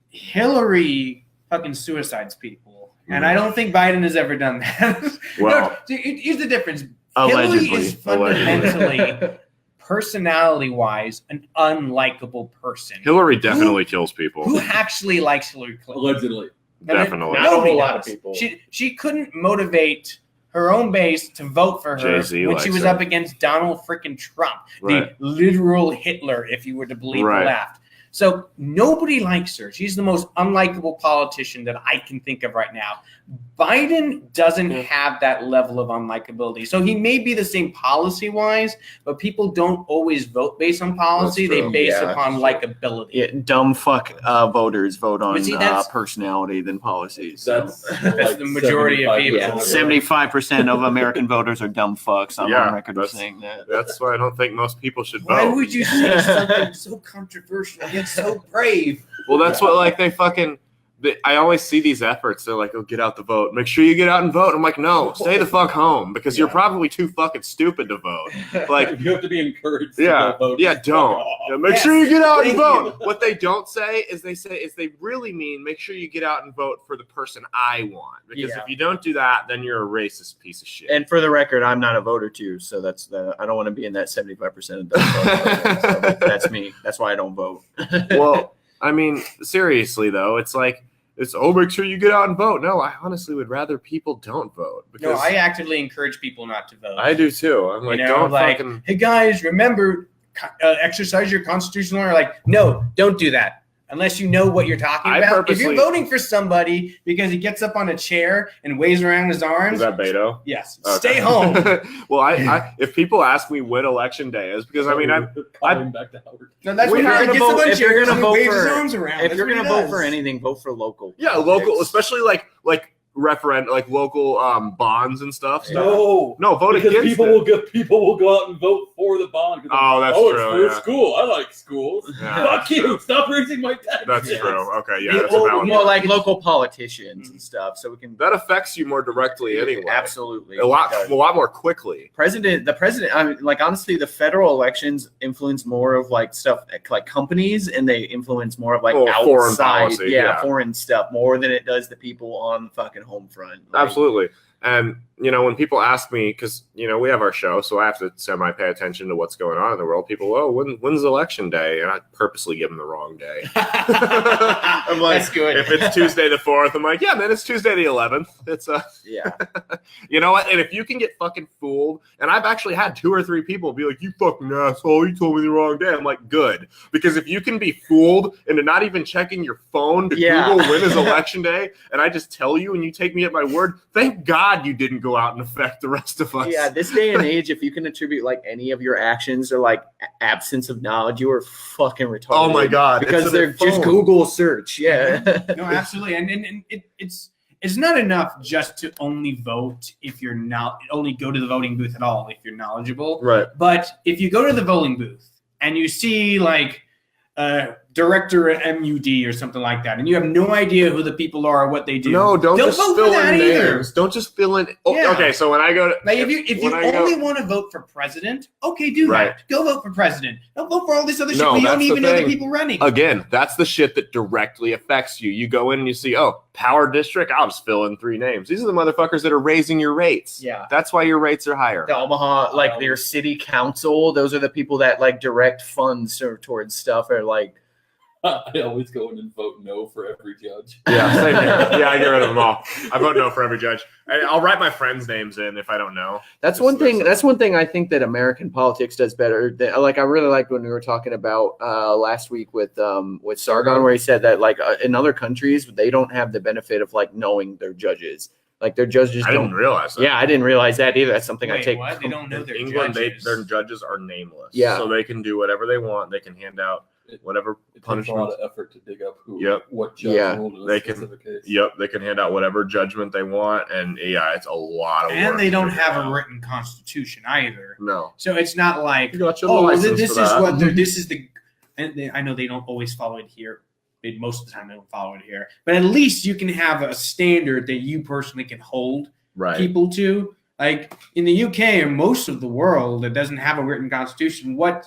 Hillary fucking suicides people, and I don't think Biden has ever done that. Well- No, see, here's the difference. Allegedly. Hillary is fundamentally, personality-wise, an unlikable person. Hillary definitely kills people. Who actually likes Hillary Clinton? Allegedly. Definitely. Not a Nobody whole lot of does. people. She couldn't motivate her own base to vote for her Jay-Z when likes she was her. up against Donald freaking Trump, Right. the literal Hitler, if you were to believe Right. the left. So nobody likes her. She's the most unlikable politician that I can think of right now. Biden doesn't have that level of unlikability. So he may be the same policy-wise, but people don't always vote based on policy. That's They true. base Yeah. upon likability. Yeah, dumb fuck voters vote on But see, that's- personality than policies. So. That's the majority of people. Yeah, 75% of American voters are dumb fucks. I'm Yeah, on record of that's- saying that. That's why I don't think most people should Why vote. would you say something so controversial yet so brave? Well, that's what like they fucking. I always see these efforts. They're like, "Oh, get out the vote. Make sure you get out and vote." I'm like, "No, stay the fuck home because you're probably too fucking stupid to vote." Like, You have to be encouraged. To yeah, go vote. yeah, Just don't. fuck off. Yeah, make Yes, sure you get out and thank vote. What they don't say is they really mean make sure you get out and vote for the person I want. Because Yeah. if you don't do that, then you're a racist piece of shit. And for the record, I'm not a voter too, so I don't want to be in that 75% of dumb voters. So that's me. That's why I don't vote. Well, I mean, seriously though, it's like make sure you get out and vote. No, I honestly would rather people don't vote No, because I actively encourage people not to vote. I do too. I'm like, You know, don't like, fucking. hey guys, remember, exercise your constitutional right. Like, no, don't do that. Unless you know what you're talking I about. If you're purposely- voting for somebody because he gets up on a chair and waves around his arms, Is that Beto? yes, Okay. stay home. Well, I if people ask me when election day is, because I mean, Calling back to Howard. No, that's If what you're he gonna gets up vote- on a if you're chair gonna and vote waves his for- arms around. If That's you're what going he to vote does. for anything, vote for local. yeah, local, politics. especially like referendum, like local bonds and stuff. No, vote because against people will go out and vote for the bond. Oh, that's true. It's for school. I like schools. Yeah, Fuck you! true. Stop raising my taxes. That's true. Okay, yeah, Yeah, that's a valid well, point. like local politicians and stuff, so we can. That affects you more directly anyway. Absolutely, a lot more quickly. The president. I mean, like honestly, the federal elections influence more of like stuff like companies, and they influence more of like outside, foreign policy, foreign stuff more than it does the people on the fucking home front. Like, absolutely. And, when people ask me, because, we have our show, so I have to semi-pay attention to what's going on in the world. People, when's election day? And I purposely give them the wrong day. I'm like, that's good. If it's Tuesday the 4th, I'm like, yeah, man, it's Tuesday the 11th. It's yeah. You know what? And if you can get fucking fooled, and I've actually had 2 or 3 people be like, you fucking asshole, you told me the wrong day. I'm like, good. Because if you can be fooled into not even checking your phone to Google when is election day, and I just tell you and you take me at my word, thank God you didn't go out and affect the rest of us. Yeah, this day and age, if you can attribute like any of your actions or like absence of knowledge, you are fucking retarded. Oh my God. Because they're just Google search. Yeah. No, absolutely. And it's not enough just to only vote if you're not only go to the voting booth at all if you're knowledgeable. Right. But if you go to the voting booth and you see like director at MUD or something like that, and you have no idea who the people are or what they do. No, don't just fill in names. Don't just fill in. Yeah. Okay, so when I go to like if you only want to vote for president, okay, do that. Go vote for president. Don't vote for all this other shit. You don't even know the people running. Again, that's the shit that directly affects you. You go in and you see, power district. I'll just fill in 3 names. These are the motherfuckers that are raising your rates. Yeah, that's why your rates are higher. The Omaha, like their city council, those are the people that like direct funds towards stuff. Or like. I always go in and vote no for every judge. Yeah, same here. Yeah, I get rid of them all. I vote no for every judge. I'll write my friends' names in if I don't know. That's one thing. That's one thing I think that American politics does better. Like I really liked when we were talking about last week with Sargon, where he said that like in other countries they don't have the benefit of like knowing their judges. Like their judges I didn't realize that. Yeah, I didn't realize that either. That's something I take. What? They don't know their England, judges. Their judges are nameless. Yeah. So they can do whatever they want. They can hand out whatever punishment. It takes a lot of effort to dig up what judge ruled in a specific case. Yep, they can hand out whatever judgment they want, and it's a lot of work. And they don't have a written constitution either. No. So it's not like, and I know they don't always follow it here. Most of the time they don't follow it here. But at least you can have a standard that you personally can hold people to. Like in the UK and most of the world that doesn't have a written constitution, what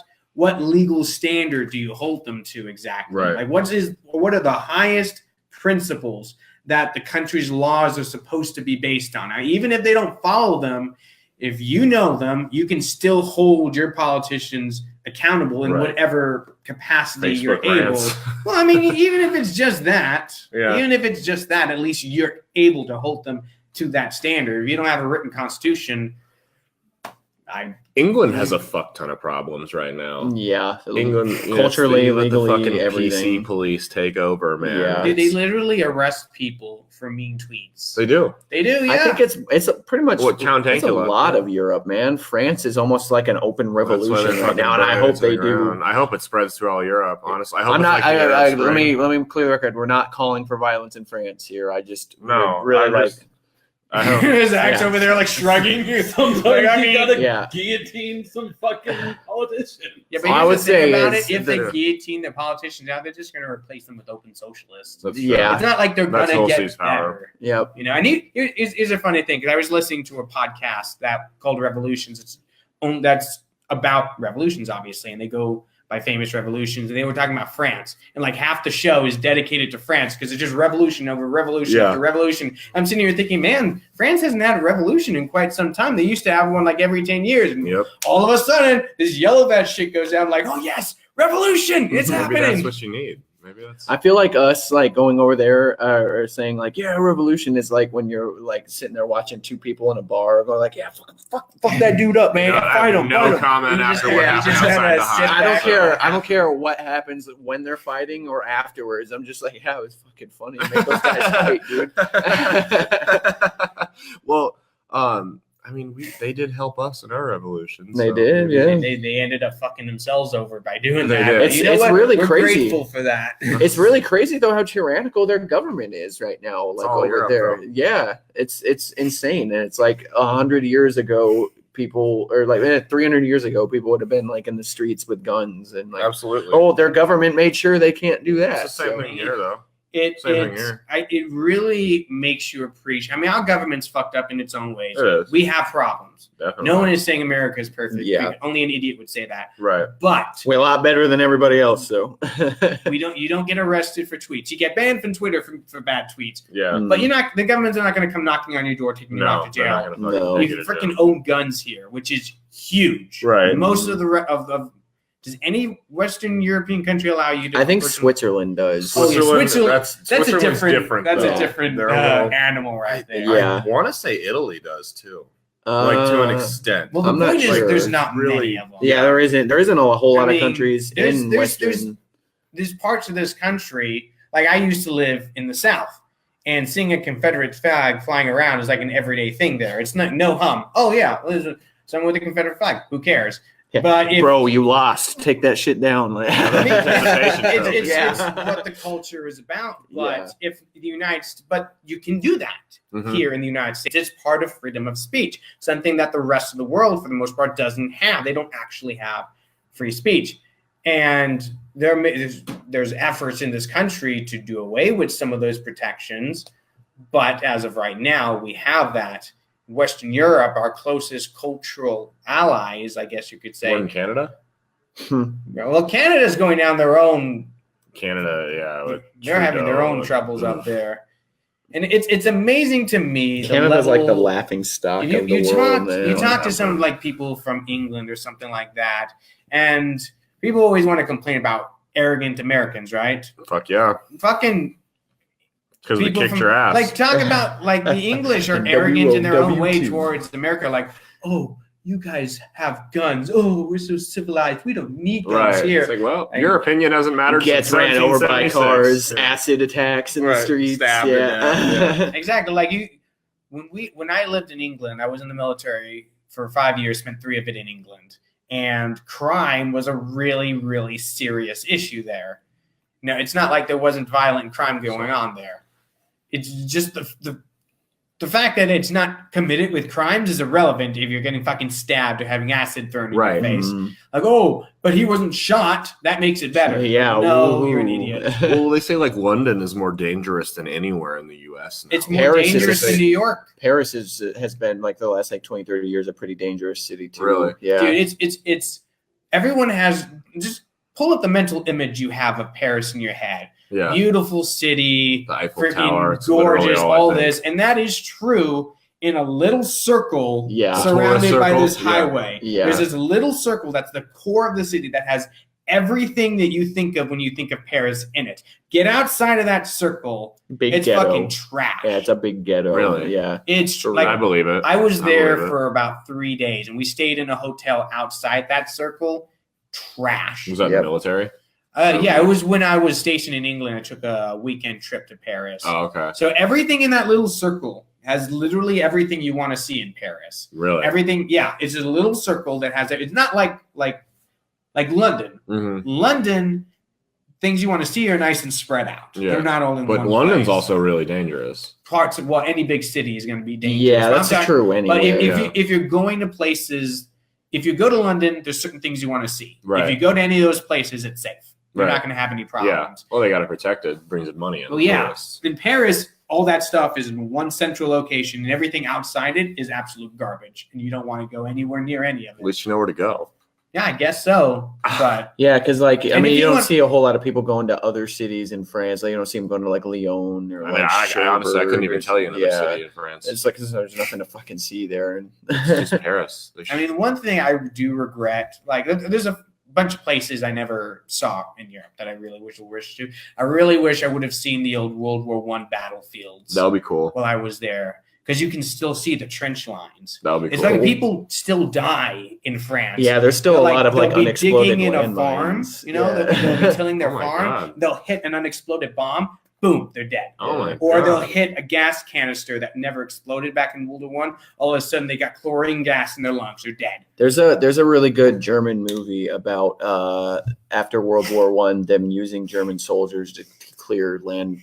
legal standard do you hold them to exactly? Right. Like what are the highest principles that the country's laws are supposed to be based on? Now, even if they don't follow them, if you know them, you can still hold your politicians accountable in whatever capacity Facebook you're rants. able. Well, I mean, even if it's just that, at least you're able to hold them to that standard. If you don't have a written constitution, England has a fuck ton of problems right now. Yeah, England culturally, legally, the fucking everything. PC police take over, man. Yeah. They literally arrest people for mean tweets. They do. Yeah. I think it's pretty much Count it's a Ankula. lot of Europe, man. France is almost like an open revolution right now, and I hope they do. I hope it spreads through all Europe. Honestly, I hope. Let me clear the record. We're not calling for violence in France here. I just I hope. Zach's over there like shrugging. Sometimes you gotta guillotine some fucking politician. Yeah, but I would say if they guillotine the politicians out, they're just going to replace them with open socialists. It's not like they're going to get power. Better. Yep. Here's a funny thing because I was listening to a podcast called Revolutions. That's about revolutions, obviously, and they go by famous revolutions, and they were talking about France, and like half the show is dedicated to France because it's just revolution over revolution after revolution. I'm sitting here thinking, man, France hasn't had a revolution in quite some time. They used to have one like every 10 years, and all of a sudden, this yellow vest shit goes down. Like, oh yes, revolution, it's happening. That's what you need. Maybe that's. I feel like us like going over there or saying like, revolution is like when you're like sitting there watching 2 people in a bar going like, fuck that dude up, man. Fight him. No comment after what happened outside the hospital. I don't care what happens when they're fighting or afterwards. I'm just like, it was fucking funny. Make those guys fight, dude. Well, I mean, they did help us in our revolution. They did, yeah. They ended up fucking themselves over by doing They that. did. But you know It's what? really We're crazy. grateful for that. It's really crazy though how tyrannical their government is right now. Like all over Europe, there, bro. yeah, it's insane. And it's like 100 years ago, people, or like 300 years ago, people would have been like in the streets with guns and like, Absolutely. oh, their government made sure they can't do that. It's the same So- thing here, though. It Same thing here. it really makes you appreciate. I mean, our government's fucked up in its own ways. It is. We have problems. Definitely. No one is saying America is perfect. Yeah. Only an idiot would say that. Right. But We're a lot better than everybody else, so. you don't get arrested for tweets. You get banned from Twitter for bad tweets. Yeah. But the government's not going to come knocking on your door, taking you off to they're not jail. gonna fucking No. take We you to freaking jail. own guns here, which is huge. Right. Most of does any Western European country allow you to? I think Switzerland does. Oh, yeah, Switzerland- That's That's a Switzerland's different. That's though. a different They're a little- animal right there. Yeah. I want to say Italy does too, like to an Uh, extent. Well, the I'm not point is, sure. there's not Really- many of them. Yeah, there isn't a whole I lot mean, of countries in Western. There's parts of this country, like I used to live in the South, and seeing a Confederate flag flying around is like an everyday thing there. It's not no hum. Oh yeah, there's someone with a Confederate flag. Who cares? Yeah. But if, Bro, you lost. Take that shit down. I mean, Representation it's Yeah. what the culture is about. But Yeah. if the United States, but you can do that Mhm. here in the United States. It's part of freedom of speech, something that the rest of the world, for the most part, doesn't have. They don't actually have free speech, and there's efforts in this country to do away with some of those protections. But as of right now, we have that. Western Europe, our closest cultural allies, I guess you could say. More in Canada. Well, Canada's going down their own. Canada, yeah. with They're having their Trudeau own and- troubles up there, and it's amazing to me. Canada's like the level- laughing stock You, of the you world. talk man. you talk to some like people from England or something like that, and people always want to complain about arrogant Americans, right? Fuck yeah, Fucking because we people kicked from your ass. like talk about like the English are arrogant in their own way WOW2. towards America. Like, oh, you guys have guns. Oh, we're so civilized. We don't need guns right. here. It's like, well, Like, your opinion hasn't mattered. Gets since ran over by 1776. cars, Yeah. acid attacks in the Right, streets. stabbed to death, Exactly. Like when I lived in England, I was in the military for 5 years, spent 3 of it in England, and crime was a really, really serious issue there. No, it's not like there wasn't violent crime going on there. It's just the fact that it's not committed with crimes is irrelevant if you're getting fucking stabbed or having acid thrown in Right. your face. Mm. Like, oh, but he wasn't shot. That makes it better. Yeah. No, ooh. you're an idiot. Well, they say like London is more dangerous than anywhere in the U.S. now. It's more Paris is dangerous a- than New York. Paris has been like the last like 20, 30 years a pretty dangerous city too. Really? Yeah. Dude, it's everyone has just pull up the mental image you have of Paris in your head. yeah, Beautiful city, the Eiffel Tower, freaking it's literally gorgeous, all I all think. this, and that is true in a little circle Yeah. surrounded by Tourist this circle, yeah. highway. Yeah. There's this little circle that's the core of the city that has everything that you think of when you think of Paris in it. Get outside of that circle, Big it's ghetto. fucking trash. Yeah, it's a big ghetto. Really? Yeah. It's I like believe it. I was I there believe it. for about 3 days, and we stayed in a hotel outside that circle. Trash. Was that in Yep. the military? Yeah, it was when I was stationed in England. I took a weekend trip to Paris. Oh, okay. So everything in that little circle has literally everything you want to see in Paris. Really? Everything, yeah, it's a little circle that has. It's not like London. Mhm. London, things you want to see are nice and spread out. Yeah. They're not all in But one London's place. also really dangerous. Parts of any big city is going to be dangerous. Yeah, But that's I'm talking- true anyway. But Yeah. if you're going to places, if you go to London, there's certain things you want to see. Right. If you go to any of those places, it's safe. You're Right. not going to have any Yeah. problems. Well, they got to protect it. Brings in money in. Well, yeah. tourists. In Paris, all that stuff is in one central location, and everything outside it is absolute garbage, and you don't want to go anywhere near any of At it. least you know where to go. Yeah, I guess so. But Yeah, because like I And mean, if you you don't want- see a whole lot of people going to other cities in France. Like you don't see them going to like Lyon or I like mean, I honestly, I couldn't even Cherbourg. tell you another Yeah. city in France. It's like 'cause there's nothing to fucking see there. And It's just Paris. They I should- mean, one thing I do regret, like, there's a bunch of places I never saw in Europe that I really wish to. I really wish I would have seen the old World War I battlefields that would be cool. while I was there, because you can still see the trench lines. That would be It's cool. like people still die in France. yeah, there's still a lot of like they'll be unexploded digging in a farm, landmines. you know, Yeah. they'll be tilling their Oh my farm, God. they'll hit an unexploded bomb, boom, they're dead. Oh my Or God. they'll hit a gas canister that never exploded back in World War I. All of a sudden, they got chlorine gas in their lungs. They're dead. There's a really good German movie about after World War I, them using German soldiers to clear land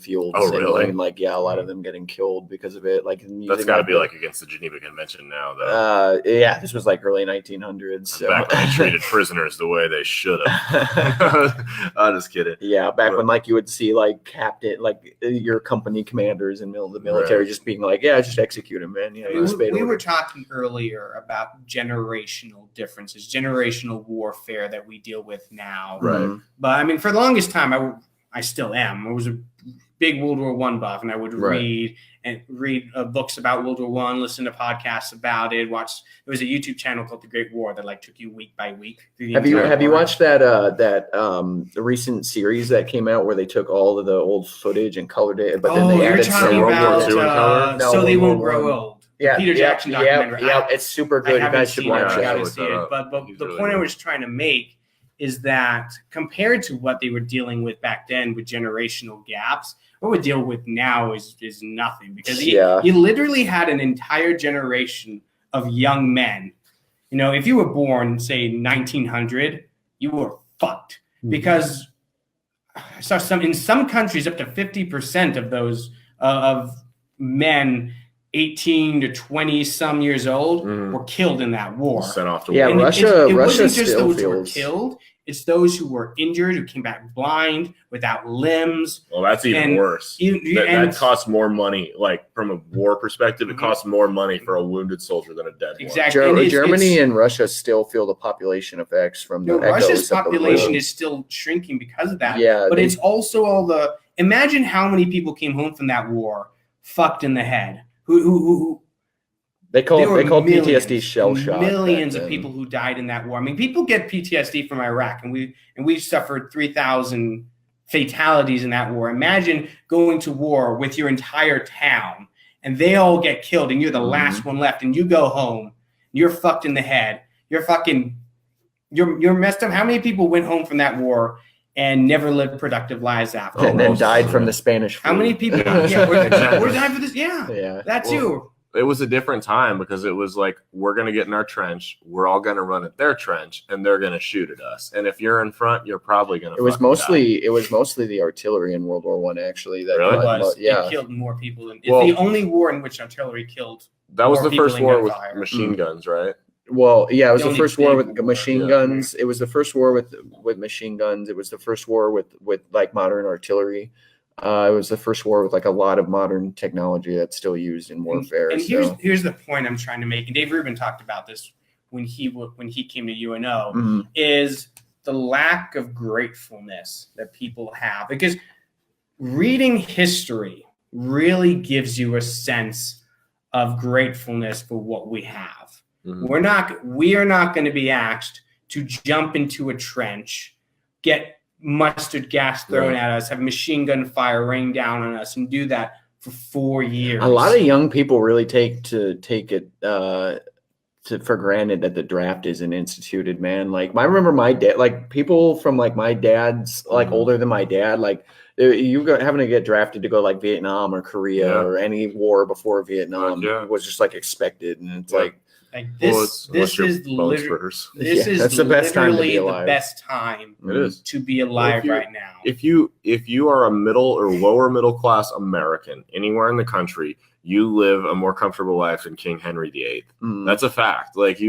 fields. Oh, really? And a lot of them getting killed because of it. Like That's got to be like against the Geneva Convention now, though. Yeah, this was like early 1900s. So. Back when they treated prisoners the way they should have. I'm just kidding. Yeah, back when like you would see like captain, like your company commanders in the military just being like, yeah, just execute him, man. Yeah, we were talking earlier about generational differences, generational warfare that we deal with now. Right. But I mean, for the longest time, I still am. I was a big World War I buff, and I would read books about World War I, listen to podcasts about it. There was a YouTube channel called The Great War that like took you week by week. Have you watched the recent series that came out where they took all of the old footage and colored it, but then they added some World War II in color? So They Won't Grow Old. Yeah, Peter Jackson documentary. Yeah, it's super good. You guys should watch it. it. I gotta see it. But the point I was trying to make is that compared to what they were dealing with back then with generational gaps, what we deal with now is nothing, because you literally had an entire generation of young men. You know, if you were born, say, 1900, you were fucked, because I saw in some countries up to 50% of those of men 18 to 20 some years old were killed in that war. Sent off to war. And Russia wasn't just still those who were killed. It's those who were injured, who came back blind, without limbs. Well, that's even worse. That costs more money. Like, from a war perspective, it costs more money for a wounded soldier than a dead one. Exactly. Germany and Russia still feel the population effects from the Russia's population is still shrinking because of that. Yeah, but it's also all the... Imagine how many people came home from that war fucked in the head. Who They called PTSD shell shock. Millions of people who died in that war. I mean, people get PTSD from Iraq, and we suffered 3,000 fatalities in that war. Imagine going to war with your entire town, and they all get killed, and you're the last one left, and you go home, you're fucked in the head. You're messed up. How many people went home from that war and never lived productive lives after? And then died from the Spanish flu. How many people? Or died for this? Yeah, that too. It was a different time, because it was like, we're going to get in our trench, we're all going to run at their trench, and they're going to shoot at us. And if you're in front, you're probably going to. It was mostly the artillery in World War I, actually. That really? It killed more people it's the only war in which artillery killed. That was the first war with machine guns, right? Well, yeah, it was the first war with machine guns. It was the first war with machine guns. It was the first war with like modern artiillery. It was the first war with like a lot of modern technology that's still used in warfare. And here's the point I'm trying to make. And Dave Rubin talked about this when he came to UNO, is the lack of gratefulness that people have. Because reading history really gives you a sense of gratefulness for what we have. We are not going to be asked to jump into a trench, get mustard gas thrown at us, have machine gun fire rain down on us, and do that for 4 years. A lot of young people really take it for granted that the draft isn't instituted, man. Like, I remember my dad, like people from like my dad's like older than my dad, like having to get drafted to go like Vietnam or Korea or any war before Vietnam was just like expected. And it's like this is literally the best time to be alive right now. If you are a middle or lower middle class American anywhere in the country, you live a more comfortable life than King Henry VIII. That's a fact. Like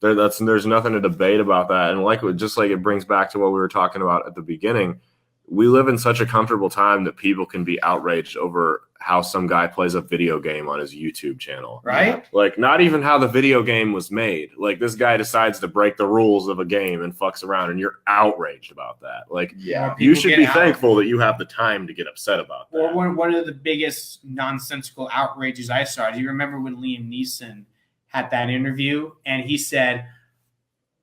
there's nothing to debate about that. And just like it brings back to what we were talking about at the beginning, we live in such a comfortable time that people can be outraged over how some guy plays a video game on his YouTube channel. Right? Like, not even how the video game was made. Like, this guy decides to break the rules of a game and fucks around, and you're outraged about that. Like, you should be thankful that you have the time to get upset about that. Or one of the biggest nonsensical outrages I saw. Do you remember when Liam Neeson had that interview? And he said,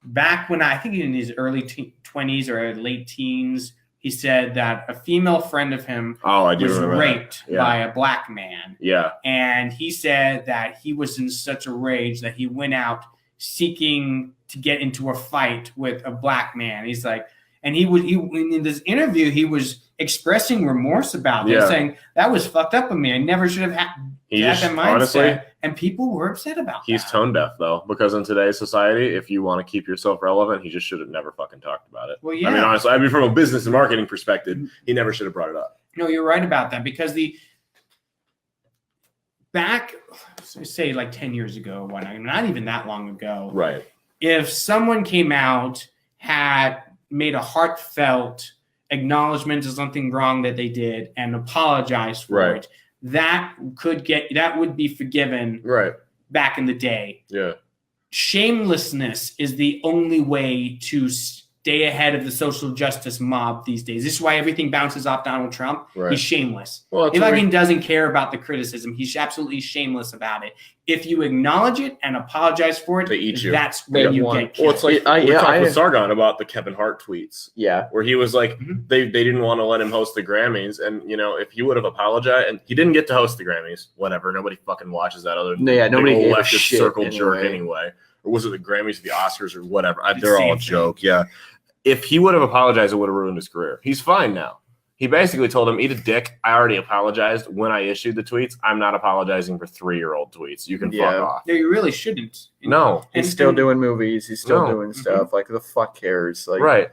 back when I think in his early 20s or late teens, he said that a female friend of him was raped by a black man. Yeah. And he said that he was in such a rage that he went out seeking to get into a fight with a black man. He's like, And he in this interview, he was expressing remorse about it, saying that was fucked up of me. I never should have had that mindset. Honestly, and people were upset about he's that. He's tone deaf, though, because in today's society, if you want to keep yourself relevant, he just should have never fucking talked about it. Well, yeah. I mean, honestly, from a business and marketing perspective, he never should have brought it up. No, you're right about that, because back, say, like 10 years ago, not even that long ago, right? If someone came out, had made a heartfelt acknowledgement of something wrong that they did and apologized for it, that would be forgiven back in the day. Yeah. Shamelessness is the only way to stay ahead of the social justice mob these days. This is why everything bounces off Donald Trump. He's shameless. Well, he fucking doesn't care about the criticism. He's absolutely shameless about it. If you acknowledge it and apologize for it, that's where you get killed. Well, it's like we talked with Sargon about the Kevin Hart tweets. Yeah. Where he was like, they didn't want to let him host the Grammys. And, if he would have apologized, and he didn't get to host the Grammys, whatever. Nobody fucking watches that other than nobody gave left circle jerk anyway. Or was it the Grammys, the Oscars, or whatever? They're all a joke. Yeah. If he would have apologized, it would have ruined his career. He's fine now. He basically told him, eat a dick. I already apologized when I issued the tweets. I'm not apologizing for 3-year-old tweets. You can fuck off. No, you really shouldn't. No. He's still doing movies. He's still doing stuff. Like, the fuck cares? Like, right.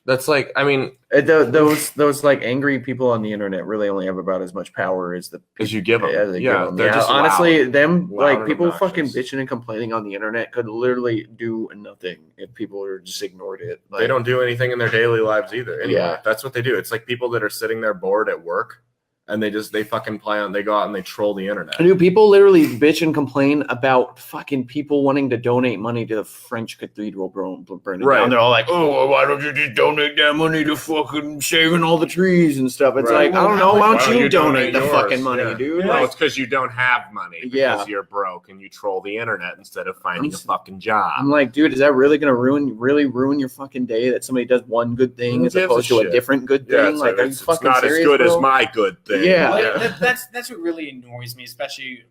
That's like, I mean, those like angry people on the internet really only have about as much power as you give them. They're just honestly loud. Like people fucking bitching and complaining on the internet could literally do nothing if people are just ignored it. Like, they don't do anything in their daily lives either. Anyway, that's what they do. It's like people that are sitting there bored at work. And they fucking they go out and they troll the internet. Dude, people literally bitch and complain about fucking people wanting to donate money to the French cathedral burning down. They're all like, oh, why don't you just donate that money to fucking saving all the trees and stuff? It's like, I don't know, why don't you donate the fucking money, dude? No, it's because you don't have money because you're broke and you troll the internet instead of finding a fucking job. I'm like, dude, is that really going to ruin your fucking day that somebody does one good thing as opposed to a different good thing? Like, are you fucking serious, it's not as good as my good thing. Yeah. That's what really annoys me, especially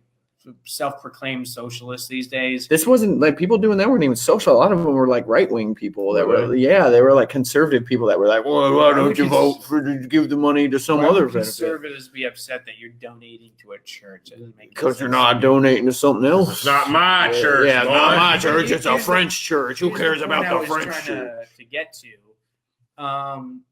self-proclaimed socialists these days. This wasn't like people doing that weren't even social. A lot of them were like right-wing people that were they were like conservative people that were like, well, why don't you vote to give the money to some other benefit? Conservatives be upset that you're donating to a church. Because you're not donating to something else. It's not my church. Yeah, it's not my church. It's a French church. Who cares about the French church? To get to.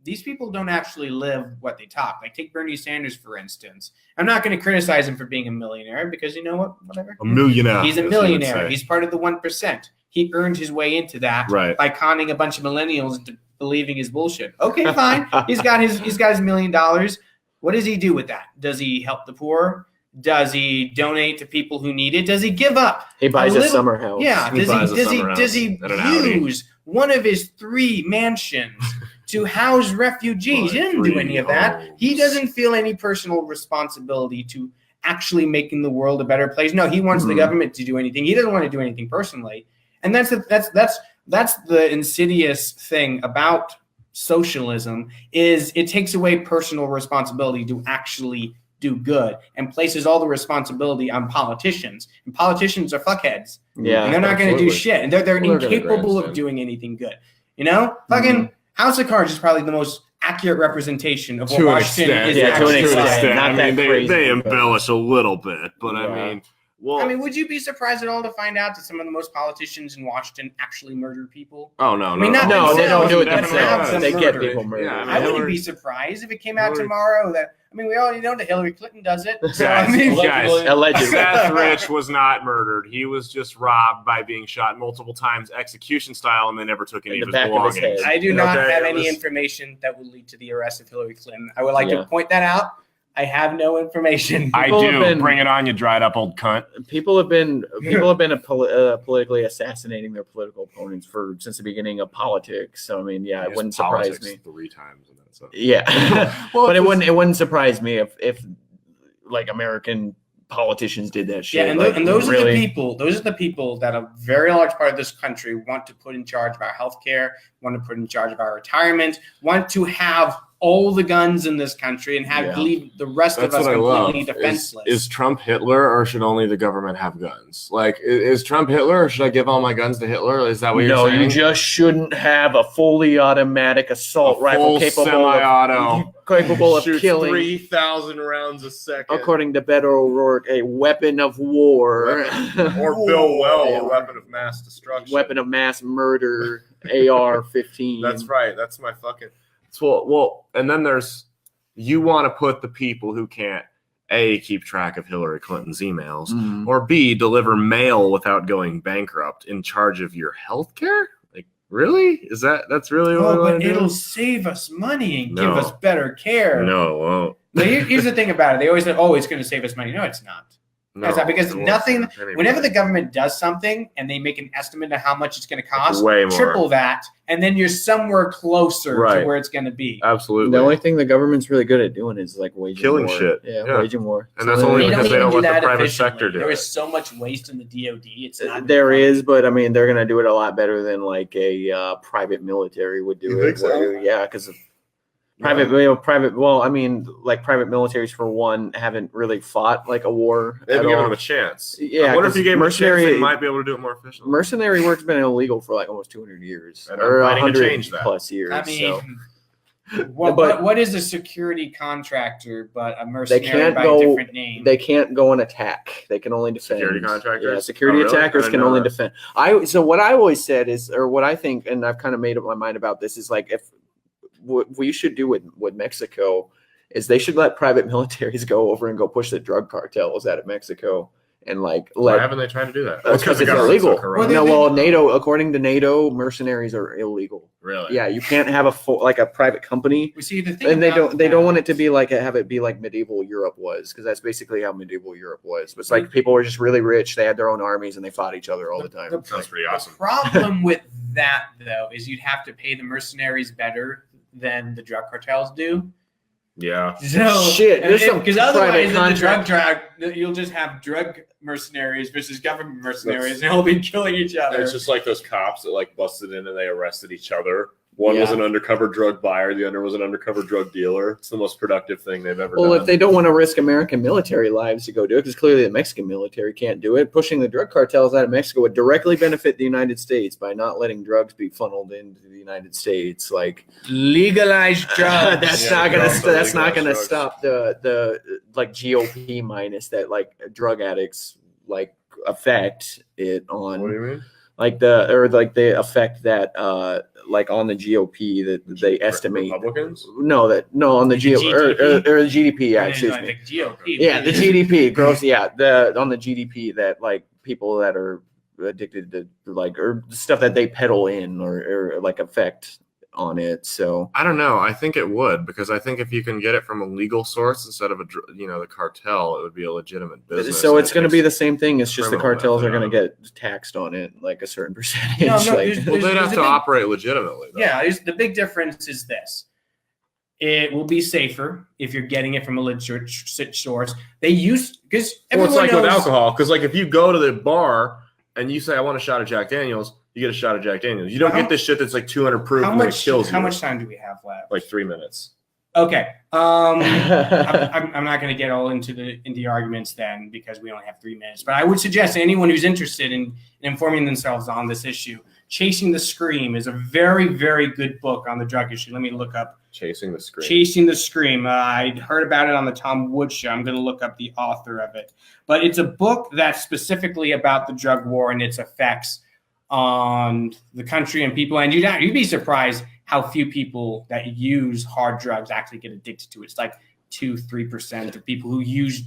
These people don't actually live what they talk. Like, take Bernie Sanders, for instance. I'm not going to criticize him for being a millionaire because you know what? Whatever. A millionaire. He's a millionaire. He's part of the 1%. He earned his way into that by conning a bunch of millennials into believing his bullshit. Okay, fine. He's got his $1 million. What does he do with that? Does he help the poor? Does he donate to people who need it? Does he give up? He buys a summer house. Yeah. Does he use one of his 3 mansions to house refugees? He didn't do any of that. He doesn't feel any personal responsibility to actually making the world a better place. No, he wants the government to do anything. He doesn't want to do anything personally. And that's the insidious thing about socialism is it takes away personal responsibility to actually do good and places all the responsibility on politicians. And politicians are fuckheads. Yeah, and they're not going to do shit. And they're incapable of doing anything good. Fucking House of Cards is probably the most accurate representation of what Washington is. Yeah, to an extent. Not that crazy. They embellish a little bit, but would you be surprised at all to find out that some of the most politicians in Washington actually murder people? Oh, no. They don't do it themselves. They get people murdered. Yeah, I wouldn't be surprised if it came out tomorrow that, we already know that Hillary Clinton does it. So, allegedly. Seth Rich was not murdered. He was just robbed by being shot multiple times, execution style, and they never took any of his belongings. I do not have any information that would lead to the arrest of Hillary Clinton. I would like to point that out. I have no information. I do. Bring it on, you dried up old cunt. People have been politically assassinating their political opponents since the beginning of politics. So it wouldn't surprise me. 3 times. So. Yeah, but it wouldn't surprise me if like American politicians did that shit. Yeah, and those are the people. Those are the people that a very large part of this country want to put in charge of our healthcare, want to put in charge of our retirement, want to have all the guns in this country and have leave the rest of us completely defenseless. Is Trump Hitler, or should only the government have guns? Like, is Trump Hitler, or should I give all my guns to Hitler? Is that what you're saying? No, you just shouldn't have a fully automatic assault rifle capable of killing 3,000 rounds a second. According to Beto O'Rourke, a weapon of war. Or Bill Well, a weapon of mass destruction. Weapon of mass murder, AR-15. That's right. That's my fucking... Well, and then there's, you want to put the people who can't A, keep track of Hillary Clinton's emails, or B, deliver mail without going bankrupt in charge of your health care? Like, really? That's really what I want to do? It'll save us money and give us better care. No, it won't. Here's the thing about it. They always say, it's going to save us money. No, it's not. No, because nothing, whenever the government does something and they make an estimate of how much it's going to cost, way more. Triple that, and then you're somewhere closer to where it's going to be. Absolutely. The only thing the government's really good at doing is like waging killing war. shit. Yeah, waging war. And that's only because they don't let the private sector do it. There is so much waste in the DoD. It's not there is, but I mean, they're going to do it a lot better than like a private military would do. You think so? Yeah, because private militaries for one haven't really fought like a war. They haven't given them a chance. Yeah, I wonder if you gave them a chance, they might be able to do it more efficiently. Mercenary work's been illegal for like almost 200 years, and or I'm fighting to 100 change that. plus years. I mean, what is a security contractor but a mercenary by a different name? They can't go and attack. They can only defend. Security contractors? Yeah, security attackers can only defend. So what I always said is, or what I think, and I've kind of made up my mind about this, is like if what we should do with Mexico is they should let private militaries go over and go push the drug cartels out of Mexico and like why haven't they tried to do that? Because it's illegal. NATO, according to NATO, mercenaries are illegal. Really? Yeah, you can't have a private company. We see the thing, and they don't want it to be like have it be like medieval Europe was, because that's basically how medieval Europe was. It's like people were just really rich, they had their own armies, and they fought each other all the time. Sounds pretty awesome. The problem with that though is you'd have to pay the mercenaries better than the drug cartels do. Yeah. So shit. Because otherwise, you'll just have drug mercenaries versus government mercenaries, and they'll be killing each other. It's just like those cops that like busted in and they arrested each other. One was an undercover drug buyer, the other was an undercover drug dealer. It's the most productive thing they've ever done. Well, if they don't want to risk American military lives to go do it, because clearly the Mexican military can't do it, pushing the drug cartels out of Mexico would directly benefit the United States by not letting drugs be funneled into the United States. Like legalize drugs. That's not gonna stop the like GOP minus that like drug addicts like affect it on. What do you mean? Like the effect that like on the GOP that they estimate. Republicans? No, on the GOP or the GDP. Yeah, excuse me. The GOP. Yeah, the GDP gross. Yeah, on the GDP that like people that are addicted to like or stuff that they peddle in or like affect on it. So I don't know. I think it would, because I think if you can get it from a legal source instead of the cartel, it would be a legitimate business. So it's going to be the same thing. It's just the cartels are going to get taxed on it like a certain percentage. They'd have to operate legitimately, though. Yeah, the big difference is this. It will be safer if you're getting it from a legit source. It's like with alcohol, because like if you go to the bar and you say I want a shot of Jack Daniels, you get a shot of Jack Daniels. You don't get this shit that's like 200 proof and it kills you. How much time do we have left? Like 3 minutes. Okay. I'm not going to get all into the arguments then, because we only have 3 minutes. But I would suggest to anyone who's interested in informing themselves on this issue, Chasing the Scream is a very, very good book on the drug issue. Let me look up. Chasing the Scream. Chasing the Scream. I heard about it on the Tom Woods show. I'm going to look up the author of it. But it's a book that's specifically about the drug war and its effects on the country and people. And you'd be surprised how few people that use hard drugs actually get addicted to it. It's like 2-3% of people who use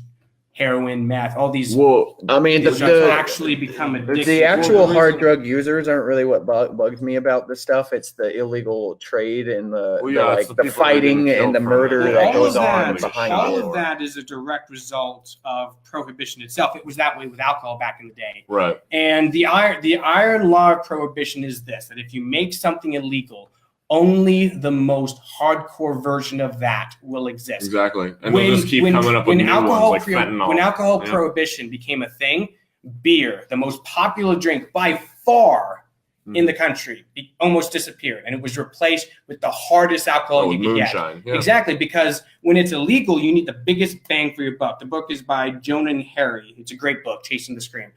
heroin, meth, all these. Well, I mean, the actually become addicted. The actual hard drug users aren't really what bugs me about this stuff. It's the illegal trade and the fighting and the murder that goes on behind it. All of that is a direct result of prohibition itself. It was that way with alcohol back in the day. Right. And the iron law of prohibition is this: that if you make something illegal, only the most hardcore version of that will exist. Exactly. And they'll just keep coming up with new ones like fentanyl. When alcohol prohibition became a thing, beer, the most popular drink by far in the country. It almost disappeared, and it was replaced with the hardest alcohol you could moonshine. get. Exactly, because when it's illegal, you need the biggest bang for your buck. The book is by Jonah and Harry. It's a great book, Chasing the Scream.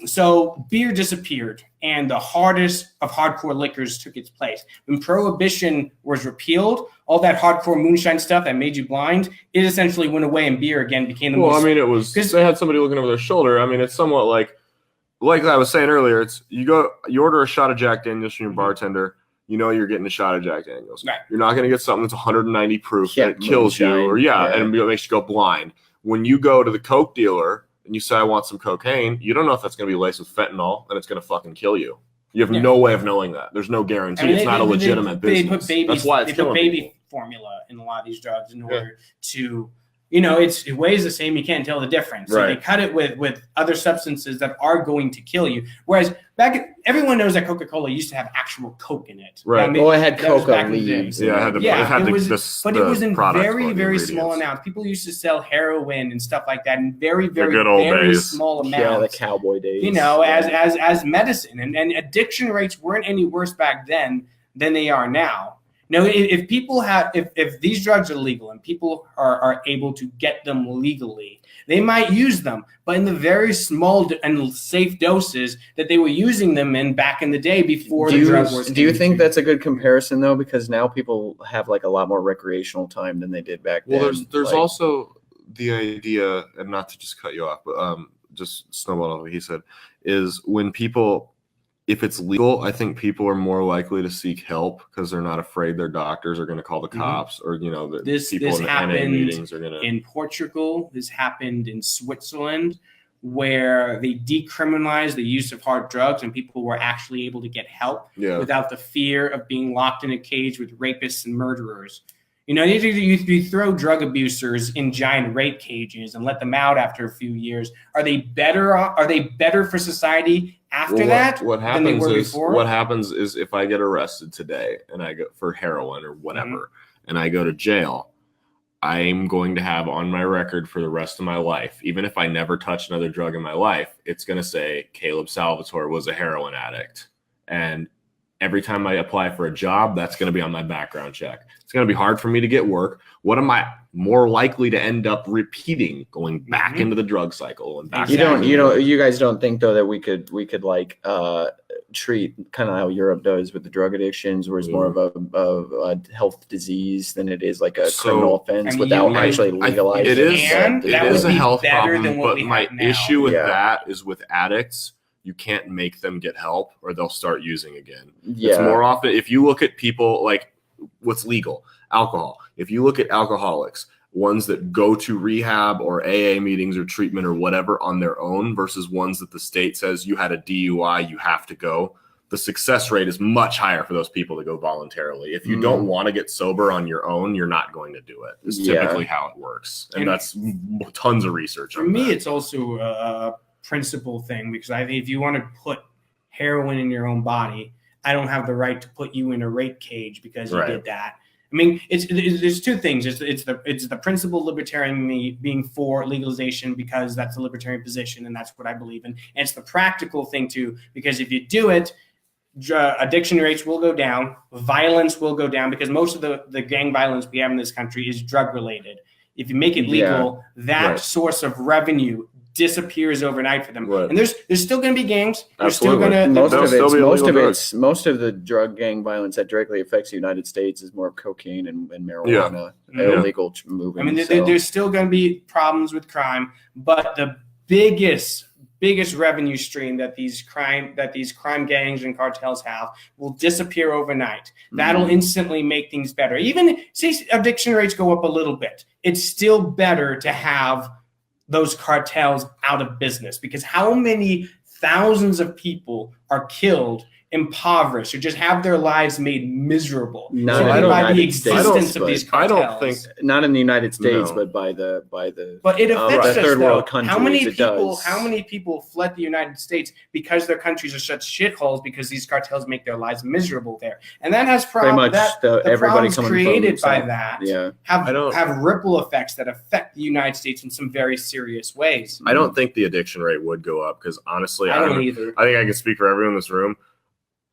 So beer disappeared, and the hardest of hardcore liquors took its place. When Prohibition was repealed, all that hardcore moonshine stuff that made you blind, it essentially went away, and beer again became the most. Well, I mean, it was they had somebody looking over their shoulder. I mean, it's somewhat like I was saying earlier. It's you order a shot of Jack Daniels from your bartender. You know you're getting a shot of Jack Daniels. Right. You're not going to get something that's 190 proof that it kills you, or and it makes you go blind. When you go to the Coke dealer and you say, I want some cocaine, you don't know if that's going to be laced with fentanyl and it's going to fucking kill you. You have no way of knowing that. There's no guarantee. It's not a legitimate business. That's why it's killing people. They put baby formula in a lot of these drugs in order to, it weighs the same. You can't tell the difference. So they cut it with other substances that are going to kill you. Whereas everyone knows that Coca-Cola used to have actual Coke in it. Right. I mean, it had coca leaves. Yeah, it was in very, very small amounts. People used to sell heroin and stuff like that in very, very small amounts. Yeah, the cowboy days. As medicine. And addiction rates weren't any worse back then than they are now. No, if these drugs are legal and people are able to get them legally, they might use them, but in the very small and safe doses that they were using them in back in the day before the drug wars. Do you think that's a good comparison though? Because now people have like a lot more recreational time than they did back then. Well, there's also the idea, and not to just cut you off, but just snowball off what he said, is when people. If it's legal, I think people are more likely to seek help because they're not afraid their doctors are going to call the cops or, this people in the NA meetings are going to. In Portugal, this happened in Switzerland, where they decriminalized the use of hard drugs and people were actually able to get help without the fear of being locked in a cage with rapists and murderers. You throw drug abusers in giant rape cages and let them out after a few years. Are they better? Are they better for society after that? What happens is if I get arrested today and I go for heroin or whatever, and I go to jail, I'm going to have on my record for the rest of my life, even if I never touch another drug in my life, it's going to say Caleb Salvatore was a heroin addict. And every time I apply for a job, that's going to be on my background check. It's going to be hard for me to get work. What am I more likely to end up repeating, going back into the drug cycle? And back you guys don't think though that we could like treat kind of how Europe does with the drug addictions, where it's more of a health disease than it is like a criminal offense without actually legalizing. It is a health problem, but my issue with that is with addicts. You can't make them get help or they'll start using again. It's more often, if you look at people like what's legal, alcohol, if you look at alcoholics, ones that go to rehab or AA meetings or treatment or whatever on their own versus ones that the state says you had a DUI, you have to go. The success rate is much higher for those people to go voluntarily. If you don't want to get sober on your own, you're not going to do it. It's typically how it works. And that's tons of research. For me, it's also a principle thing, because I think if you want to put heroin in your own body, I don't have the right to put you in a rape cage because you did that. I mean, there's two things. It's the principle libertarian me being for legalization because that's a libertarian position and that's what I believe in. And it's the practical thing too, because if you do it, addiction rates will go down, violence will go down, because most of the gang violence we have in this country is drug related. If you make it legal, that source of revenue disappears overnight for them. And there's still going to be gangs. There's still going to most of the drug gang violence that directly affects the United States is more cocaine and marijuana illegal moving. I mean, there's still going to be problems with crime, but the biggest revenue stream that these crime gangs and cartels have will disappear overnight. That'll instantly make things better. Even say addiction rates go up a little bit, it's still better to have those cartels out of business, because how many thousands of people are killed, impoverished, or just have their lives made miserable by the existence of these cartels? I don't think, not in the United States, but by the but it affects us, third world countries. How many people fled the United States because their countries are such shitholes because these cartels make their lives miserable there, and that has problems. The problems created by that have ripple effects that affect the United States in some very serious ways. I don't think the addiction rate would go up because honestly, I don't either. I think I can speak for everyone in this room.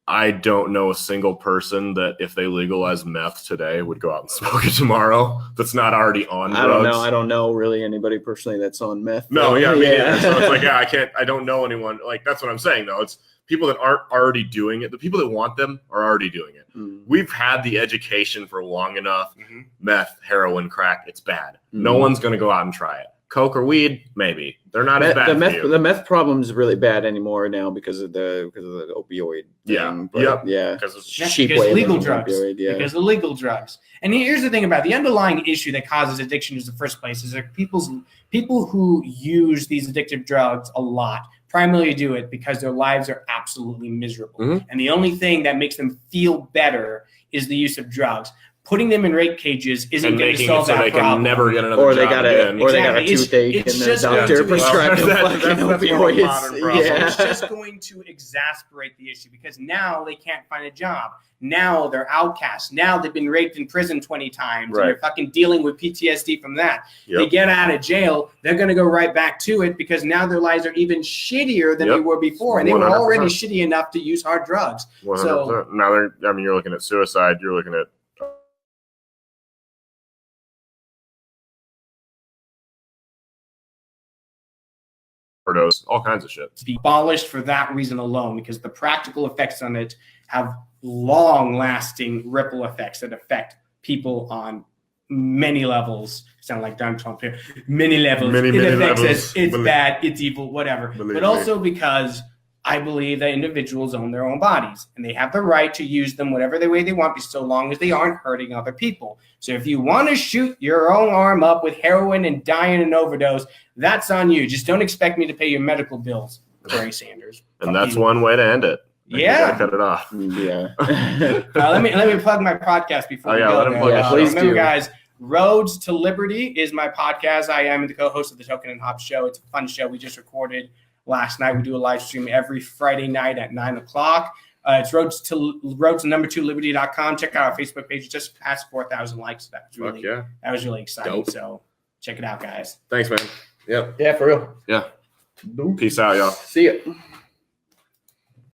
I don't know a single person that if they legalize meth today would go out and smoke it tomorrow that's not already on drugs. I don't know really anybody personally that's on meth. No, yeah, me neither. So it's like, I don't know anyone. Like, that's what I'm saying, though. It's people that aren't already doing it. The people that want them are already doing it. We've had the education for long enough. Meth, heroin, crack, it's bad. No one's going to go out and try it. Coke or weed, maybe. They're not as bad. The meth problem is really bad anymore now because of the opioid thing. Because of cheap legal drugs. Because of legal drugs. And here's the thing about the underlying issue that causes addiction in the first place is that people who use these addictive drugs a lot primarily do it because their lives are absolutely miserable. And the only thing that makes them feel better is the use of drugs. Putting them in rape cages isn't going to solve that problem. They can never get another job again. Or they got a toothache and the doctor prescribed them fucking opioids. It's just going to exacerbate the issue because now they can't find a job. Now they're outcasts. Now they've been raped in prison 20 times. And they're fucking dealing with PTSD from that. They get out of jail, they're going to go right back to it because now their lives are even shittier than they were before. And they were already shitty enough to use hard drugs. 100%. So now you're looking at suicide. You're looking at all kinds of shit. To be abolished for that reason alone, because the practical effects on it have long-lasting ripple effects that affect people on many levels. Sound like Donald Trump here. Many levels. It affects us. It's bad. It's evil. Whatever. But also because I believe that individuals own their own bodies and they have the right to use them whatever way they want, so long as they aren't hurting other people. So if you want to shoot your own arm up with heroin and die in an overdose, that's on you. Just don't expect me to pay your medical bills, Bernie Sanders. And that's one way to end it. Cut it off. Let me plug my podcast before we go. Let him plug please remember, do. guys, Roads to Liberty is my podcast. I am the co-host of the Token and Hobbs Show. It's a fun show. We just recorded last night. We do a live stream every Friday night at 9:00. It's roads to liberty.com. Check out our Facebook page. It just passed 4,000 likes. That was really exciting. Dope. So check it out, guys. Thanks, man. Yep. Yeah, for real. Yeah. Peace out, y'all. See ya.